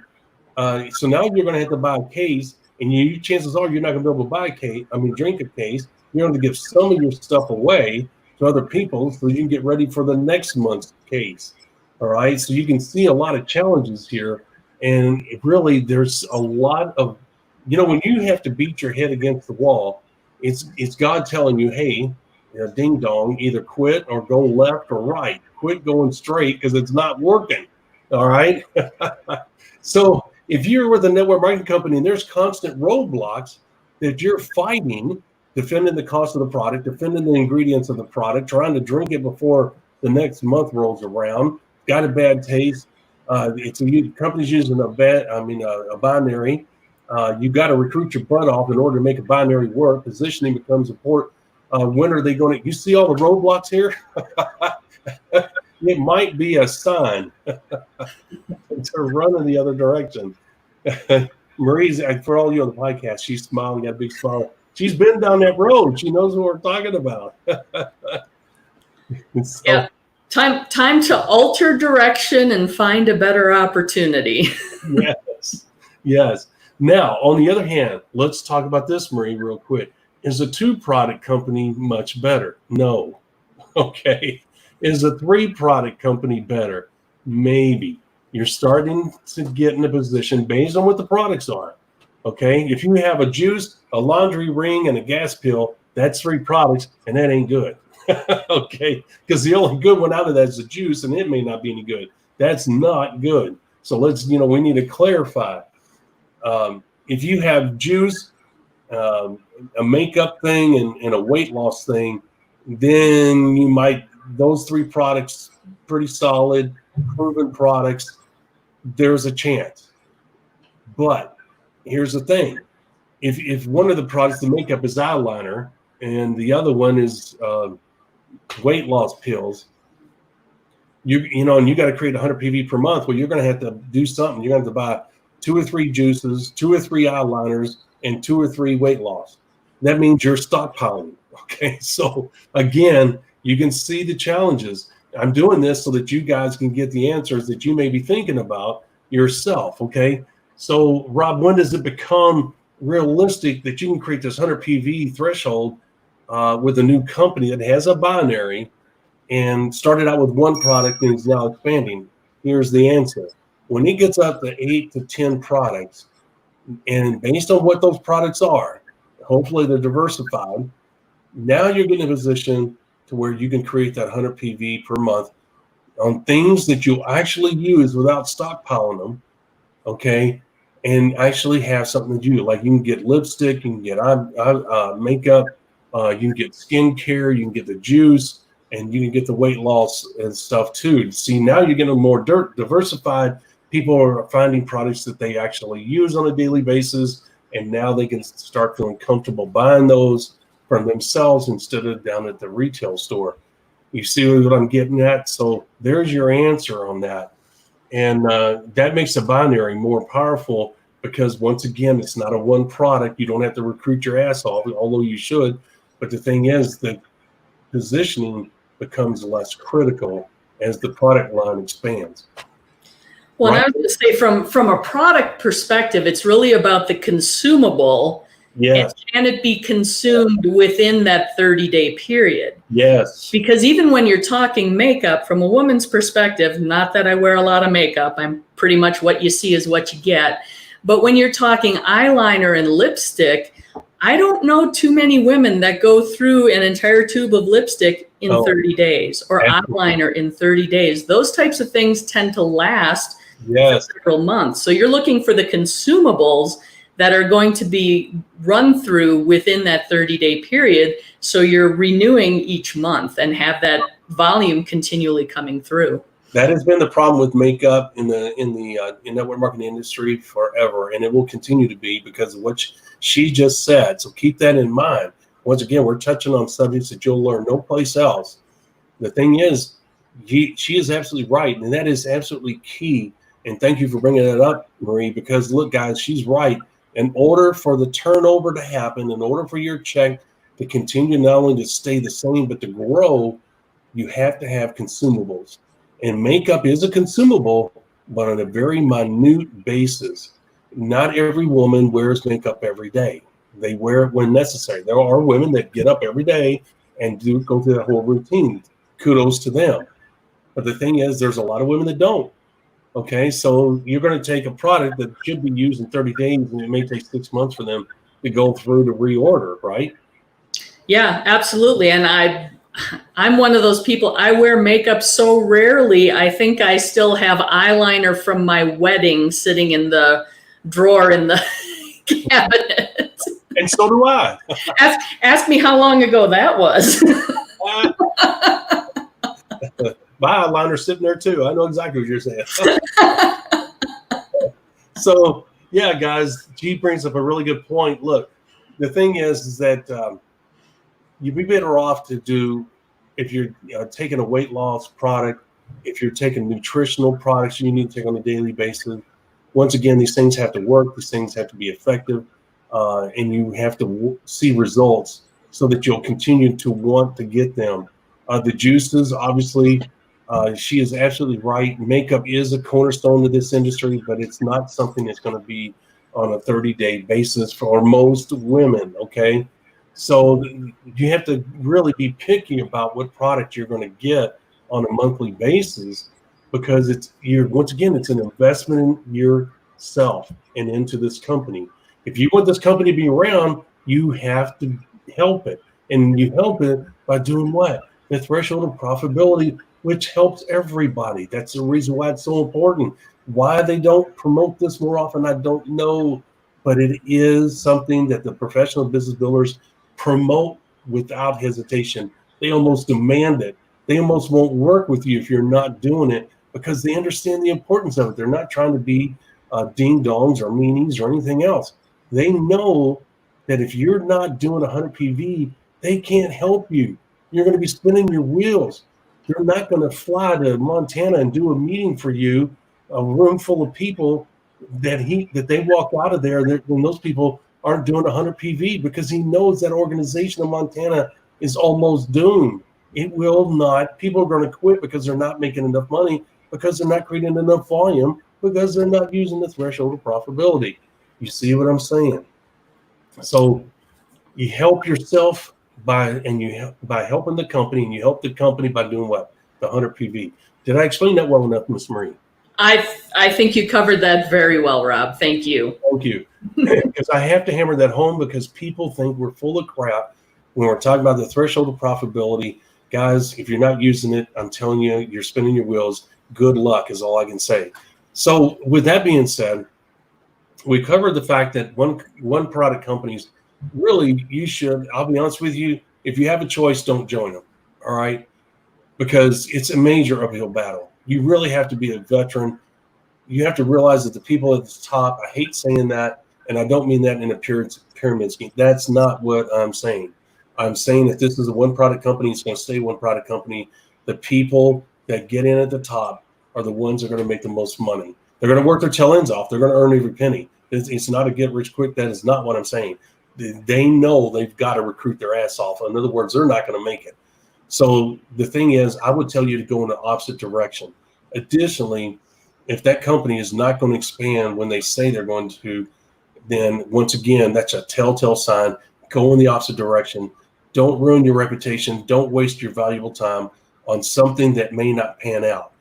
So now you're going to have to buy a case, and chances are you're not going to be able to buy a case. Drink a case. You're going to give some of your stuff away to other people so you can get ready for the next month's case. All right. So you can see a lot of challenges here, and really there's a lot of, when you have to beat your head against the wall, it's God telling you, hey, ding dong, either quit or go left or right. Quit going straight because it's not working. All right. So if you're with a network marketing company and there's constant roadblocks that you're fighting, defending the cost of the product, defending the ingredients of the product, trying to drink it before the next month rolls around, got a bad taste, company's using a binary. You've got to recruit your butt off in order to make a binary work. Positioning becomes important. When are they going to? You see all the roadblocks here? It might be a sign to run in the other direction. Marie's, for all you on the podcast, she's smiling, got a big smile. She's been down that road. She knows what we're talking about. So, yeah. Time to alter direction and find a better opportunity. Yes. Now, on the other hand, let's talk about this, Marie, real quick. Is a 2-product company much better? No. Okay. Is a 3-product company better? Maybe. You're starting to get in a position based on what the products are. Okay. If you have a juice, a laundry ring, and a gas pill, that's 3 products, and that ain't good. Okay. Because the only good one out of that is the juice, and it may not be any good. That's not good. So we need to clarify. If you have juice, a makeup thing, and a weight loss thing, then those 3 products, pretty solid, proven products, there's a chance. But here's the thing. If one of the products, the makeup, is eyeliner and the other one is weight loss pills, and you got to create 100 PV per month, well, you're going to have to do something. You're going to have to buy 2 or 3 juices, 2 or 3 eyeliners, and 2 or 3 weight loss. That means you're stockpiling. Okay. So again, you can see the challenges. I'm doing this so that you guys can get the answers that you may be thinking about yourself. Okay. So Rob, when does it become realistic that you can create this 100 PV threshold with a new company that has a binary and started out with 1 product and is now expanding? Here's the answer. When it gets up to 8 to 10 products, and based on what those products are, hopefully they're diversified, now you're getting in a position to where you can create that 100 PV per month on things that you actually use without stockpiling them, okay, and actually have something to do. Like you can get lipstick, you can get makeup, you can get skincare, you can get the juice, and you can get the weight loss and stuff too. See, now you're getting more diversified. People are finding products that they actually use on a daily basis, and now they can start feeling comfortable buying those from themselves instead of down at the retail store. You see what I'm getting at? So there's your answer on that. And that makes the binary more powerful because, once again, it's not a 1 product. You don't have to recruit your ass off, although you should. But the thing is that positioning becomes less critical as the product line expands. Well, Right? and I was going to say from a product perspective, it's really about the consumable. Yes. And can it be consumed within that 30-day period? Yes. Because even when you're talking makeup, from a woman's perspective, not that I wear a lot of makeup, I'm pretty much what you see is what you get. But when you're talking eyeliner and lipstick, I don't know too many women that go through an entire tube of lipstick in 30 days or eyeliner in 30 days. Those types of things tend to last for several months. So you're looking for the consumables that are going to be run through within that 30-day period. So you're renewing each month and have that volume continually coming through. That has been the problem with makeup in the network marketing industry forever, and it will continue to be because of what she just said. So keep that in mind. Once again, we're touching on subjects that you'll learn no place else. The thing is, she is absolutely right, and that is absolutely key. And thank you for bringing that up, Marie, because look, guys, she's right. In order for the turnover to happen, in order for your check to continue not only to stay the same, but to grow, you have to have consumables. And makeup is a consumable, but on a very minute basis. Not every woman wears makeup every day. They wear it when necessary. There are women that get up every day and go through that whole routine. Kudos to them. But the thing is, there's a lot of women that don't. Okay, so you're going to take a product that should be used in 30 days, and it may take 6 months for them to go through to reorder, right? Yeah, absolutely. And I'm one of those people, I wear makeup so rarely, I think I still have eyeliner from my wedding sitting in the drawer in the cabinet. And so do I. Ask me how long ago that was. My eyeliner's sitting there too. I know exactly what you're saying. So, yeah, guys, G brings up a really good point. Look, the thing is that you'd be better off to do, if you're taking a weight loss product, if you're taking nutritional products you need to take on a daily basis. Once again, these things have to work. These things have to be effective, and you have to see results so that you'll continue to want to get them. The juices, obviously, she is absolutely right. Makeup is a cornerstone of this industry, but it's not something that's going to be on a 30-day basis for most women, okay? So you have to really be picky about what product you're going to get on a monthly basis, because once again, it's an investment in yourself and into this company. If you want this company to be around, you have to help it. And you help it by doing what? The threshold of profitability, which helps everybody. That's the reason why it's so important. Why they don't promote this more often, I don't know, but it is something that the professional business builders promote without hesitation. They almost demand it. They almost won't work with you if you're not doing it, because they understand the importance of it. They're not trying to be ding-dongs or meanies or anything else. They know that if you're not doing 100 PV, they can't help you. You're going to be spinning your wheels. They're not going to fly to Montana and do a meeting for you, a room full of people that they walk out of there, when those people aren't doing 100 PV, because he knows that organization in Montana is almost doomed. It will not. People are going to quit because they're not making enough money, because they're not creating enough volume, because they're not using the threshold of profitability. You see what I'm saying? So you help yourself by helping the company, and you help the company by doing what? The 100 PV. Did I explain that well enough, Ms. Marie? I think you covered that very well, Rob. Thank you. Thank you. Because I have to hammer that home, because people think we're full of crap when we're talking about the threshold of profitability. Guys, if you're not using it, I'm telling you, you're spinning your wheels. Good luck is all I can say. So with that being said, we covered the fact that one product companies, really, you should, I'll be honest with you, if you have a choice, don't join them, all right? Because it's a major uphill battle. You really have to be a veteran. You have to realize that the people at the top, I hate saying that, and I don't mean that in a pyramid scheme. That's not what I'm saying. I'm saying that this is a one-product company. It's going to stay one-product company. The people that get in at the top are the ones that are going to make the most money. They're going to work their tail ends off. They're going to earn every penny. It's not a get-rich-quick. That is not what I'm saying. they know they've got to recruit their ass off. In other words, they're not going to make it. So the thing is, I would tell you to go in the opposite direction. Additionally, if that company is not going to expand when they say they're going to, then once again, that's a telltale sign. Go in the opposite direction. Don't ruin your reputation. Don't waste your valuable time on something that may not pan out.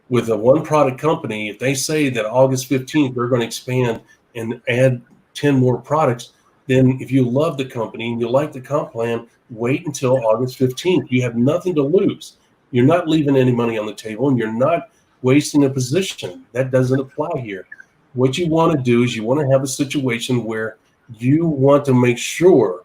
With a one product company, if they say that August 15th, they're going to expand and add 10 more products, then if you love the company and you like the comp plan, wait until August 15th. You have nothing to lose. You're not leaving any money on the table, and you're not wasting a position. That doesn't apply here. What you want to do is you want to have a situation where you want to make sure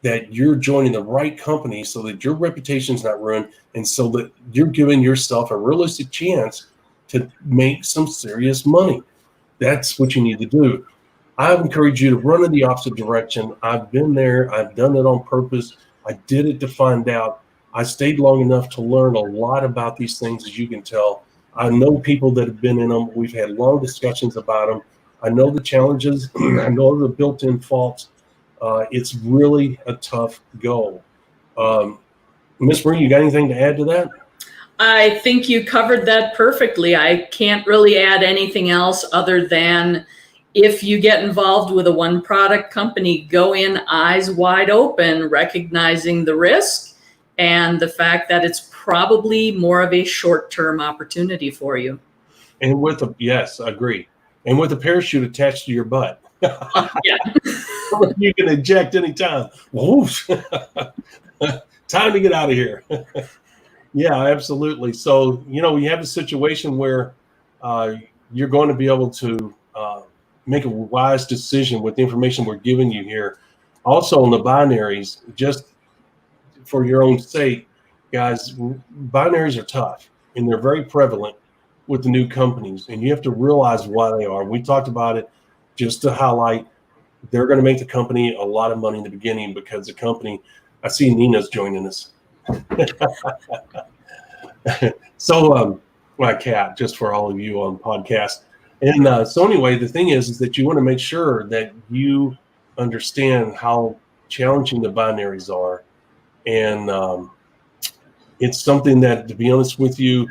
that you're joining the right company so that your reputation is not ruined, and so that you're giving yourself a realistic chance to make some serious money. That's what you need to do. I encourage you to run in the opposite direction. I've been there. I've done it on purpose. I did it to find out. I stayed long enough to learn a lot about these things, as you can tell. I know people that have been in them. We've had long discussions about them. I know the challenges. I know the built-in faults. It's really a tough go. Ms. Marie, you got anything to add to that? I think you covered that perfectly. I can't really add anything else other than if you get involved with a one product company, go in eyes wide open, recognizing the risk and the fact that it's probably more of a short-term opportunity for you. And yes, I agree. And with a parachute attached to your butt. Yeah. You can eject anytime. Whoosh. Time to get out of here. Yeah, absolutely. So, you have a situation where you're going to be able to make a wise decision with the information we're giving you here. Also, on the binaries, just for your own sake, guys, binaries are tough, and they're very prevalent with the new companies, and you have to realize why they are. We talked about it just to highlight they're going to make the company a lot of money in the beginning because the company, I see Nina's joining us. So, my cat, just for all of you on podcast. And so anyway, the thing is that you want to make sure that you understand how challenging the binaries are. And it's something that, to be honest with you,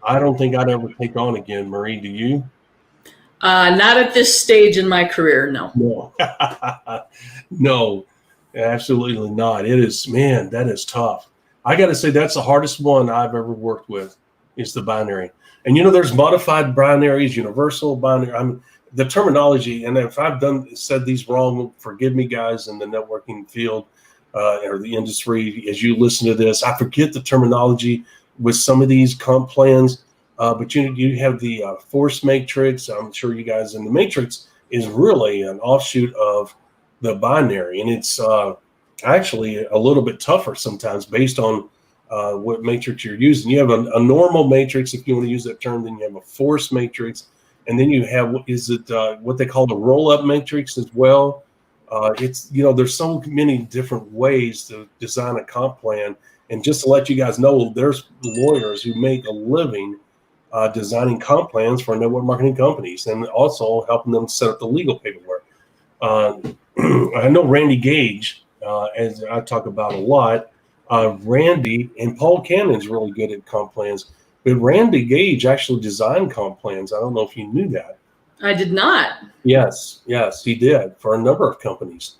I don't think I'd ever take on again. Marie, do you? Not at this stage in my career, no. No. No, absolutely not. It is, man, that is tough. I got to say, that's the hardest one I've ever worked with, is the binary. And there's modified binaries, universal binary. The terminology, and if I've said these wrong, forgive me, guys, in the networking field or the industry. As you listen to this, I forget the terminology with some of these comp plans. But you have the force matrix. I'm sure you guys in the matrix is really an offshoot of the binary, and it's actually a little bit tougher sometimes based on what matrix you're using. You have a normal matrix, if you want to use that term, then you have a force matrix, and then you have what they call the roll-up matrix as well. It's there's so many different ways to design a comp plan, and just to let you guys know, there's lawyers who make a living designing comp plans for network marketing companies and also helping them set up the legal paperwork. I know Randy Gage, as I talk about a lot, Randy and Paul Cannon's really good at comp plans, but Randy Gage actually designed comp plans. I don't know if you knew that. I did not. Yes, he did for a number of companies.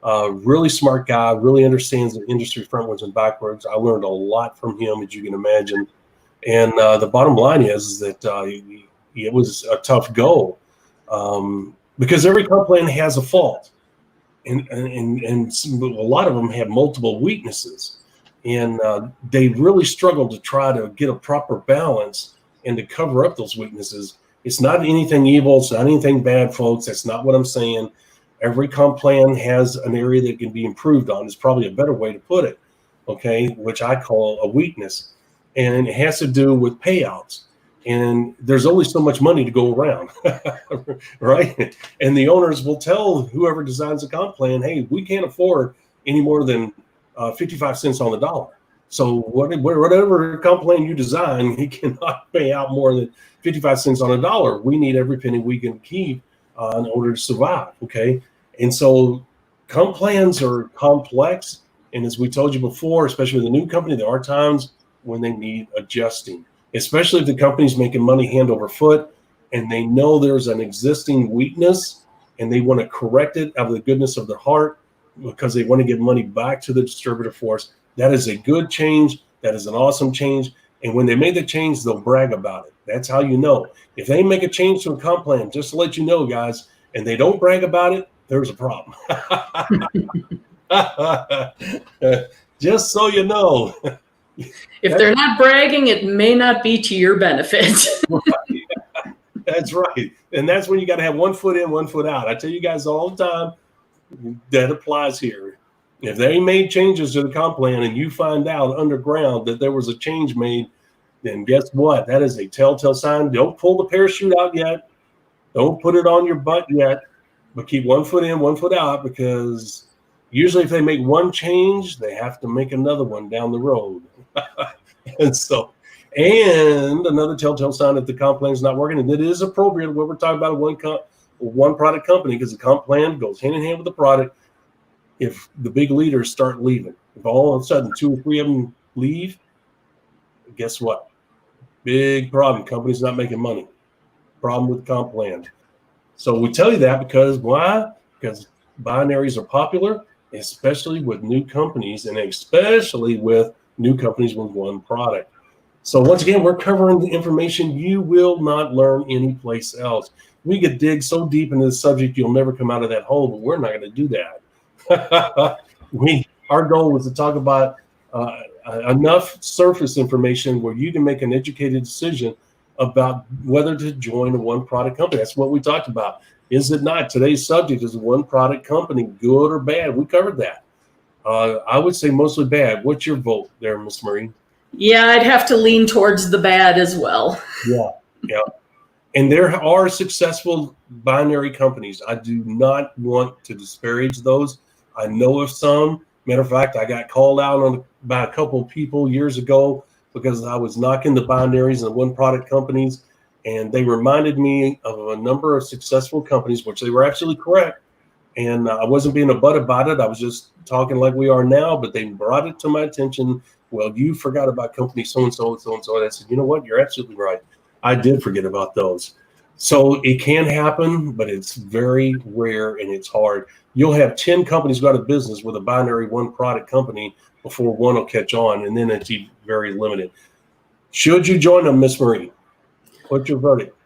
Really smart guy, really understands the industry frontwards and backwards. I learned a lot from him, as you can imagine. And the bottom line is that it was a tough go because every comp plan has a fault, and a lot of them have multiple weaknesses, and they really struggle to try to get a proper balance and to cover up those weaknesses. It's not anything evil. It's not anything bad, folks. That's not what I'm saying. Every comp plan has an area that can be improved on. It's probably a better way to put it, okay, which I call a weakness. And it has to do with payouts. And there's only so much money to go around, right? And the owners will tell whoever designs a comp plan, hey, we can't afford any more than 55 cents on the dollar. So whatever comp plan you design, you cannot pay out more than 55 cents on a dollar. We need every penny we can keep in order to survive, okay? And so comp plans are complex. And as we told you before, especially with a new company, there are times when they need adjusting, especially if the company's making money hand over foot and they know there's an existing weakness and they want to correct it out of the goodness of their heart because they want to give money back to the distributor force. That is a good change. That is an awesome change. And when they make the change, they'll brag about it. That's how you know. If they make a change to a comp plan, just to let you know, guys, and they don't brag about it, there's a problem. Just so you know. If they're not bragging, it may not be to your benefit. That's right. And that's when you got to have 1 foot in, 1 foot out. I tell you guys all the time, that applies here. If they made changes to the comp plan and you find out underground that there was a change made, then guess what? That is a telltale sign. Don't pull the parachute out yet. Don't put it on your butt yet, but keep 1 foot in, 1 foot out, because usually if they make one change, they have to make another one down the road. And another telltale sign that the comp plan is not working, and it is appropriate when we're talking about one product company, because the comp plan goes hand in hand with the product. If the big leaders start leaving, if all of a sudden 2 or 3 of them leave, guess what? Big problem. Company's not making money. Problem with comp plan. So we tell you that because why? Because binaries are popular, especially with new companies, and especially with new companies with one product. So once again, we're covering the information you will not learn anyplace else. We could dig so deep into the subject, you'll never come out of that hole, but we're not going to do that. Our goal was to talk about enough surface information where you can make an educated decision about whether to join a one product company. That's what we talked about. Is it not? Today's subject is a one product company, good or bad. We covered that. I would say mostly bad. What's your vote there, Miss Marie? Yeah, I'd have to lean towards the bad as well. Yeah. And there are successful binary companies. I do not want to disparage those. I know of some. Matter of fact, I got called out by a couple of people years ago because I was knocking the binaries and one product companies, and they reminded me of a number of successful companies, which they were absolutely correct. And I wasn't being a butt about it. I was just talking like we are now, but they brought it to my attention. Well, you forgot about company so-and-so and so-and-so. And I said, you know what? You're absolutely right. I did forget about those. So it can happen, but it's very rare and it's hard. You'll have 10 companies go out of business with a binary one product company before one will catch on, and then it's very limited. Should you join them, Miss Marie? What's your verdict?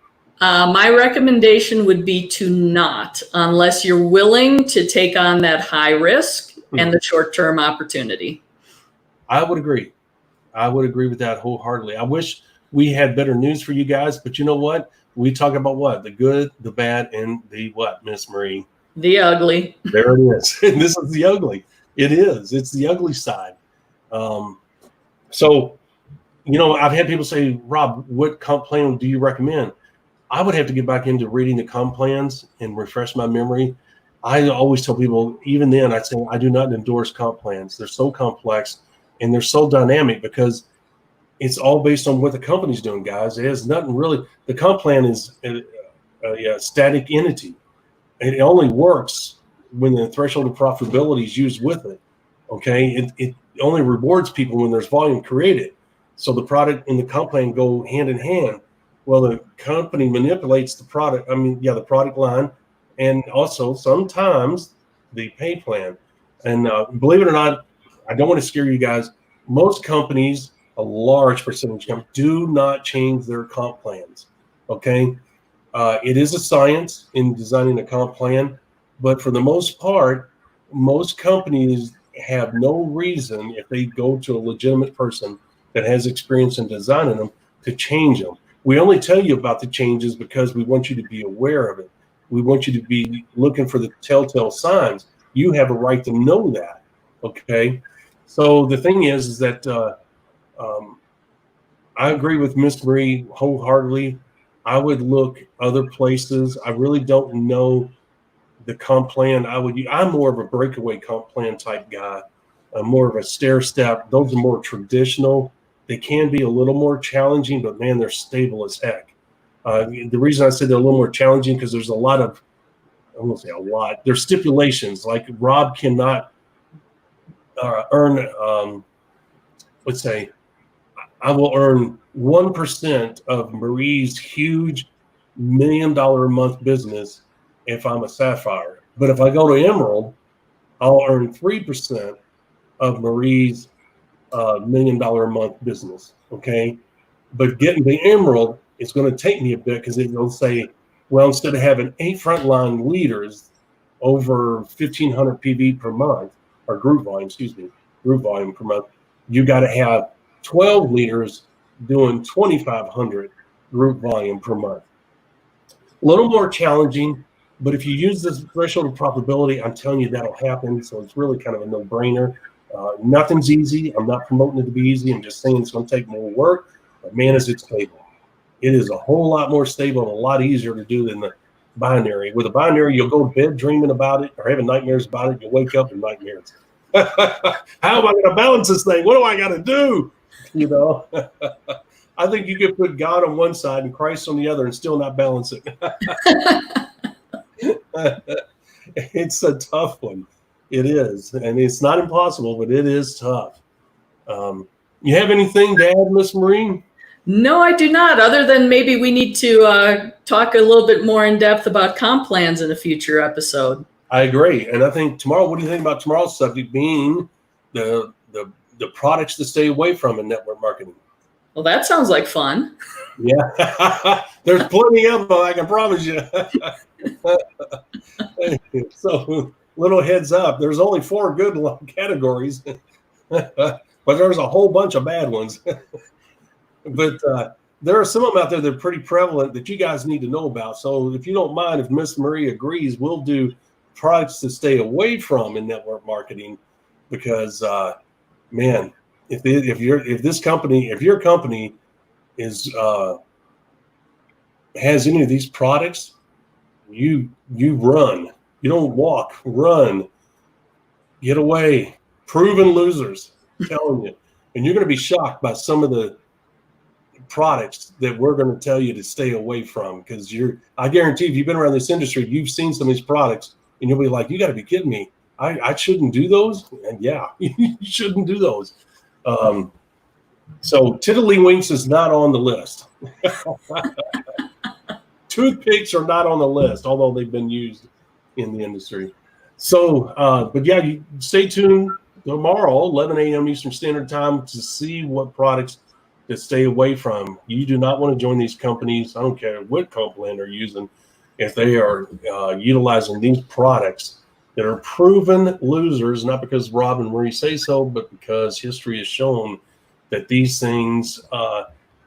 My recommendation would be to not, unless you're willing to take on that high risk and the short-term opportunity. I would agree. I would agree with that wholeheartedly. I wish we had better news for you guys, but you know what? We talk about what? The good, the bad, and the what, Miss Marie? The ugly. There it is. And this is the ugly. It is. It's the ugly side. So, I've had people say, Rob, what comp plan do you recommend? I would have to get back into reading the comp plans and refresh my memory. I always tell people, even then, I say I do not endorse comp plans. They're so complex and they're so dynamic because it's all based on what the company's doing, guys. It has nothing really. The comp plan is a static entity. It only works when the threshold of profitability is used with it. Okay, it only rewards people when there's volume created. So the product and the comp plan go hand in hand. Well, the company manipulates the product. The product line, and also sometimes the pay plan. And believe it or not, I don't want to scare you guys. Most companies, a large percentage of companies, do not change their comp plans. Okay, it is a science in designing a comp plan, but for the most part, most companies have no reason, if they go to a legitimate person that has experience in designing them, to change them. We only tell you about the changes because we want you to be aware of it. We want you to be looking for the telltale signs. You have a right to know that. Okay. So the thing is that I agree with Miss Marie wholeheartedly. I would look other places. I really don't know the comp plan I'm more of a breakaway comp plan type guy. I'm more of a stair step. Those are more traditional. They can be a little more challenging, but man, they're stable as heck. The reason I said they're a little more challenging because there's a lot of I'm going to say a lot. There's stipulations like Rob cannot earn, let's say, I will earn 1% of Marie's huge $1 million a month business if I'm a Sapphire. But if I go to Emerald, I'll earn 3% of Marie's $1 million a month business. Okay. But getting the Emerald, it's going to take me a bit because it'll say, well, instead of having 8 frontline leaders over 1,500 PV per month, or group volume per month, you got to have 12 leaders doing 2,500 group volume per month. A little more challenging, but if you use this threshold of profitability, I'm telling you that'll happen. So it's really kind of a no-brainer. Nothing's easy. I'm not promoting it to be easy. I'm just saying it's going to take more work, but man, is it stable. It is a whole lot more stable and a lot easier to do than the binary. With a binary, you'll go to bed dreaming about it or having nightmares about it. You'll wake up in nightmares. How am I going to balance this thing? What do I got to do? You know, I think you could put God on one side and Christ on the other and still not balance it. It's a tough one. It is. And it's not impossible, but it is tough. You have anything to add, Miss Marie? No, I do not, other than maybe we need to talk a little bit more in depth about comp plans in a future episode. I agree. And I think tomorrow, what do you think about tomorrow's subject being the products to stay away from in network marketing? Well, that sounds like fun. Yeah, there's plenty of them, I can promise you. So, little heads up, there's only 4 good categories, but there's a whole bunch of bad ones. But there are some of them out there that are pretty prevalent that you guys need to know about. So if you don't mind, if Miss Marie agrees, we'll do products to stay away from in network marketing, because man, if your company is has any of these products, you run. You don't walk, run, get away. Proven losers, I'm telling you. And you're going to be shocked by some of the products that we're going to tell you to stay away from, because I guarantee if you've been around this industry, you've seen some of these products and you'll be like, you got to be kidding me. I shouldn't do those. And yeah, you shouldn't do those. So tiddlywinks is not on the list. Toothpicks are not on the list, although they've been used in the industry. So, but yeah, you stay tuned tomorrow, 11 a.m. Eastern Standard Time, to see what products to stay away from. You do not want to join these companies. I don't care what comp plan they're using. If they are utilizing these products that are proven losers, not because Rob and Marie say so, but because history has shown that these things,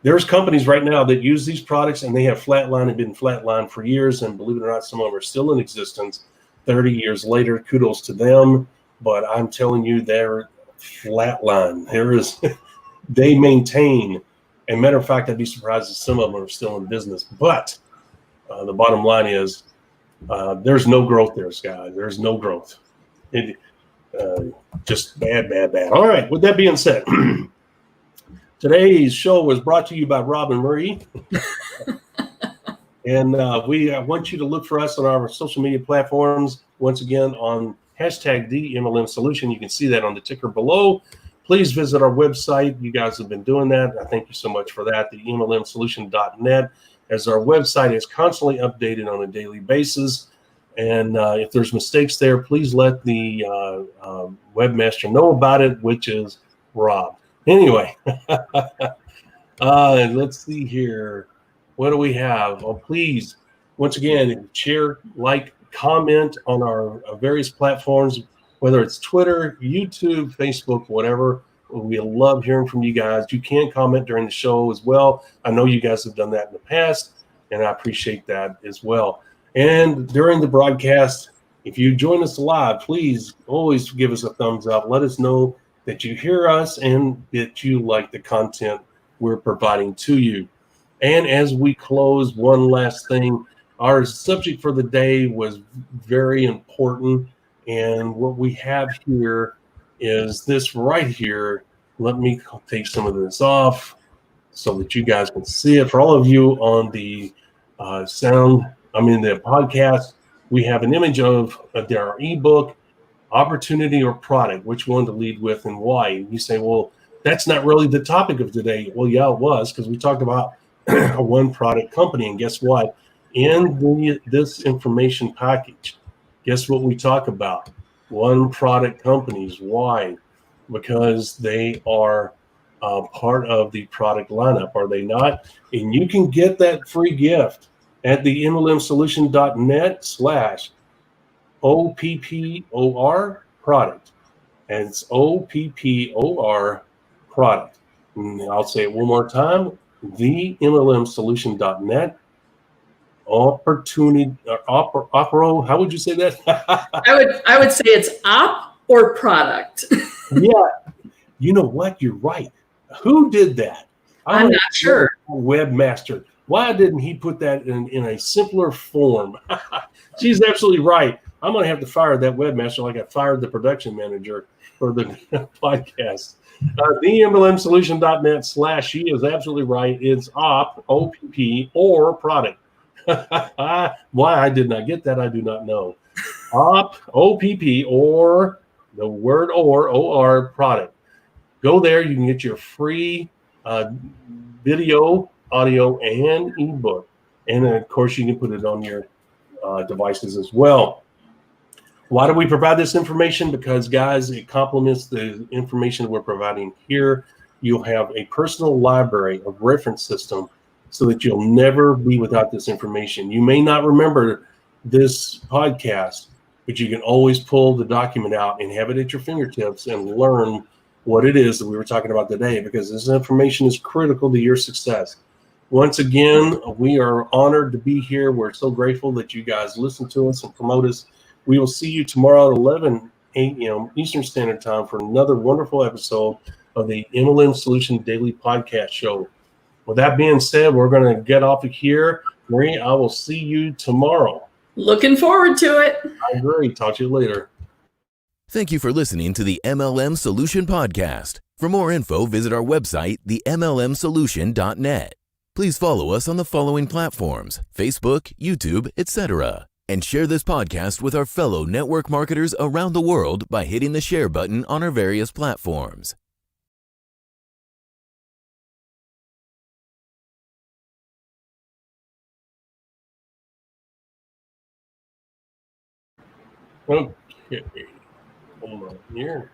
there's companies right now that use these products and they have flatlined and been flatlined for years. And believe it or not, some of them are still in existence 30 years later. Kudos to them. But I'm telling you, they're flatlined. They maintain. And matter of fact, I'd be surprised if some of them are still in business. But the bottom line is there's no growth there, Scott. There's no growth. Just bad. All right. With that being said, today's show was brought to you by Rob and Marie. And we want you to look for us on our social media platforms. Once again, on hashtag TheMLM-Solution. You can see that on the ticker below. Please visit our website. You guys have been doing that. I thank you so much for that. TheMLMsolution.net, as our website is constantly updated on a daily basis. And if there's mistakes there, please let the webmaster know about it, which is Rob. Anyway, let's see here. What do we have? Oh, please, once again, share, like, comment on our various platforms, whether it's Twitter, YouTube, Facebook, whatever. We love hearing from you guys. You can comment during the show as well. I know you guys have done that in the past, and I appreciate that as well. And during the broadcast, if you join us live, please always give us a thumbs up. Let us know that you hear us and that you like the content we're providing to you. And as we close, one last thing. Our subject for the day was very important. And what we have here is this right here. Let me take some of this off so that you guys can see it. For all of you on the the podcast, We have an image of their ebook, opportunity or product, which one to lead with and why. And you say, well, that's not really the topic of today. Well, yeah, it was, because we talked about a one product company. And guess what? In this information package, guess what we talk about? One product companies. Why? Because they are part of the product lineup, are they not? And you can get that free gift at the MLMsolution.net/OPPOR product. And it's OPPOR product. And I'll say it one more time, the MLMsolution.net opportunity, opero, how would you say that? I would say it's op or product. Yeah, you know what? You're right. Who did that? I'm not sure. Webmaster. Why didn't he put that in a simpler form? She's absolutely right. I'm going to have to fire that webmaster like I fired the production manager for the podcast. TheMLMsolution.net/she is absolutely right. It's OPP, or product. Why I did not get that, I do not know. OPP, or the word or product. Go there. You can get your free video, audio, and ebook. And of course, you can put it on your devices as well. Why do we provide this information? Because, guys, it complements the information we're providing here. You'll have a personal library of reference system so that you'll never be without this information. You may not remember this podcast, but you can always pull the document out and have it at your fingertips and learn what it is that we were talking about today, because this information is critical to your success. Once again, we are honored to be here. We're so grateful that you guys listen to us and promote us. We will see you tomorrow at 11 a.m. Eastern Standard Time for another wonderful episode of the MLM Solution Daily Podcast Show. With that being said, we're going to get off of here. Marie, I will see you tomorrow. Looking forward to it. I agree. Talk to you later. Thank you for listening to the MLM Solution Podcast. For more info, visit our website, TheMLM-solution.net. Please follow us on the following platforms: Facebook, YouTube, etc. And share this podcast with our fellow network marketers around the world by hitting the share button on our various platforms. Okay. Hold on here.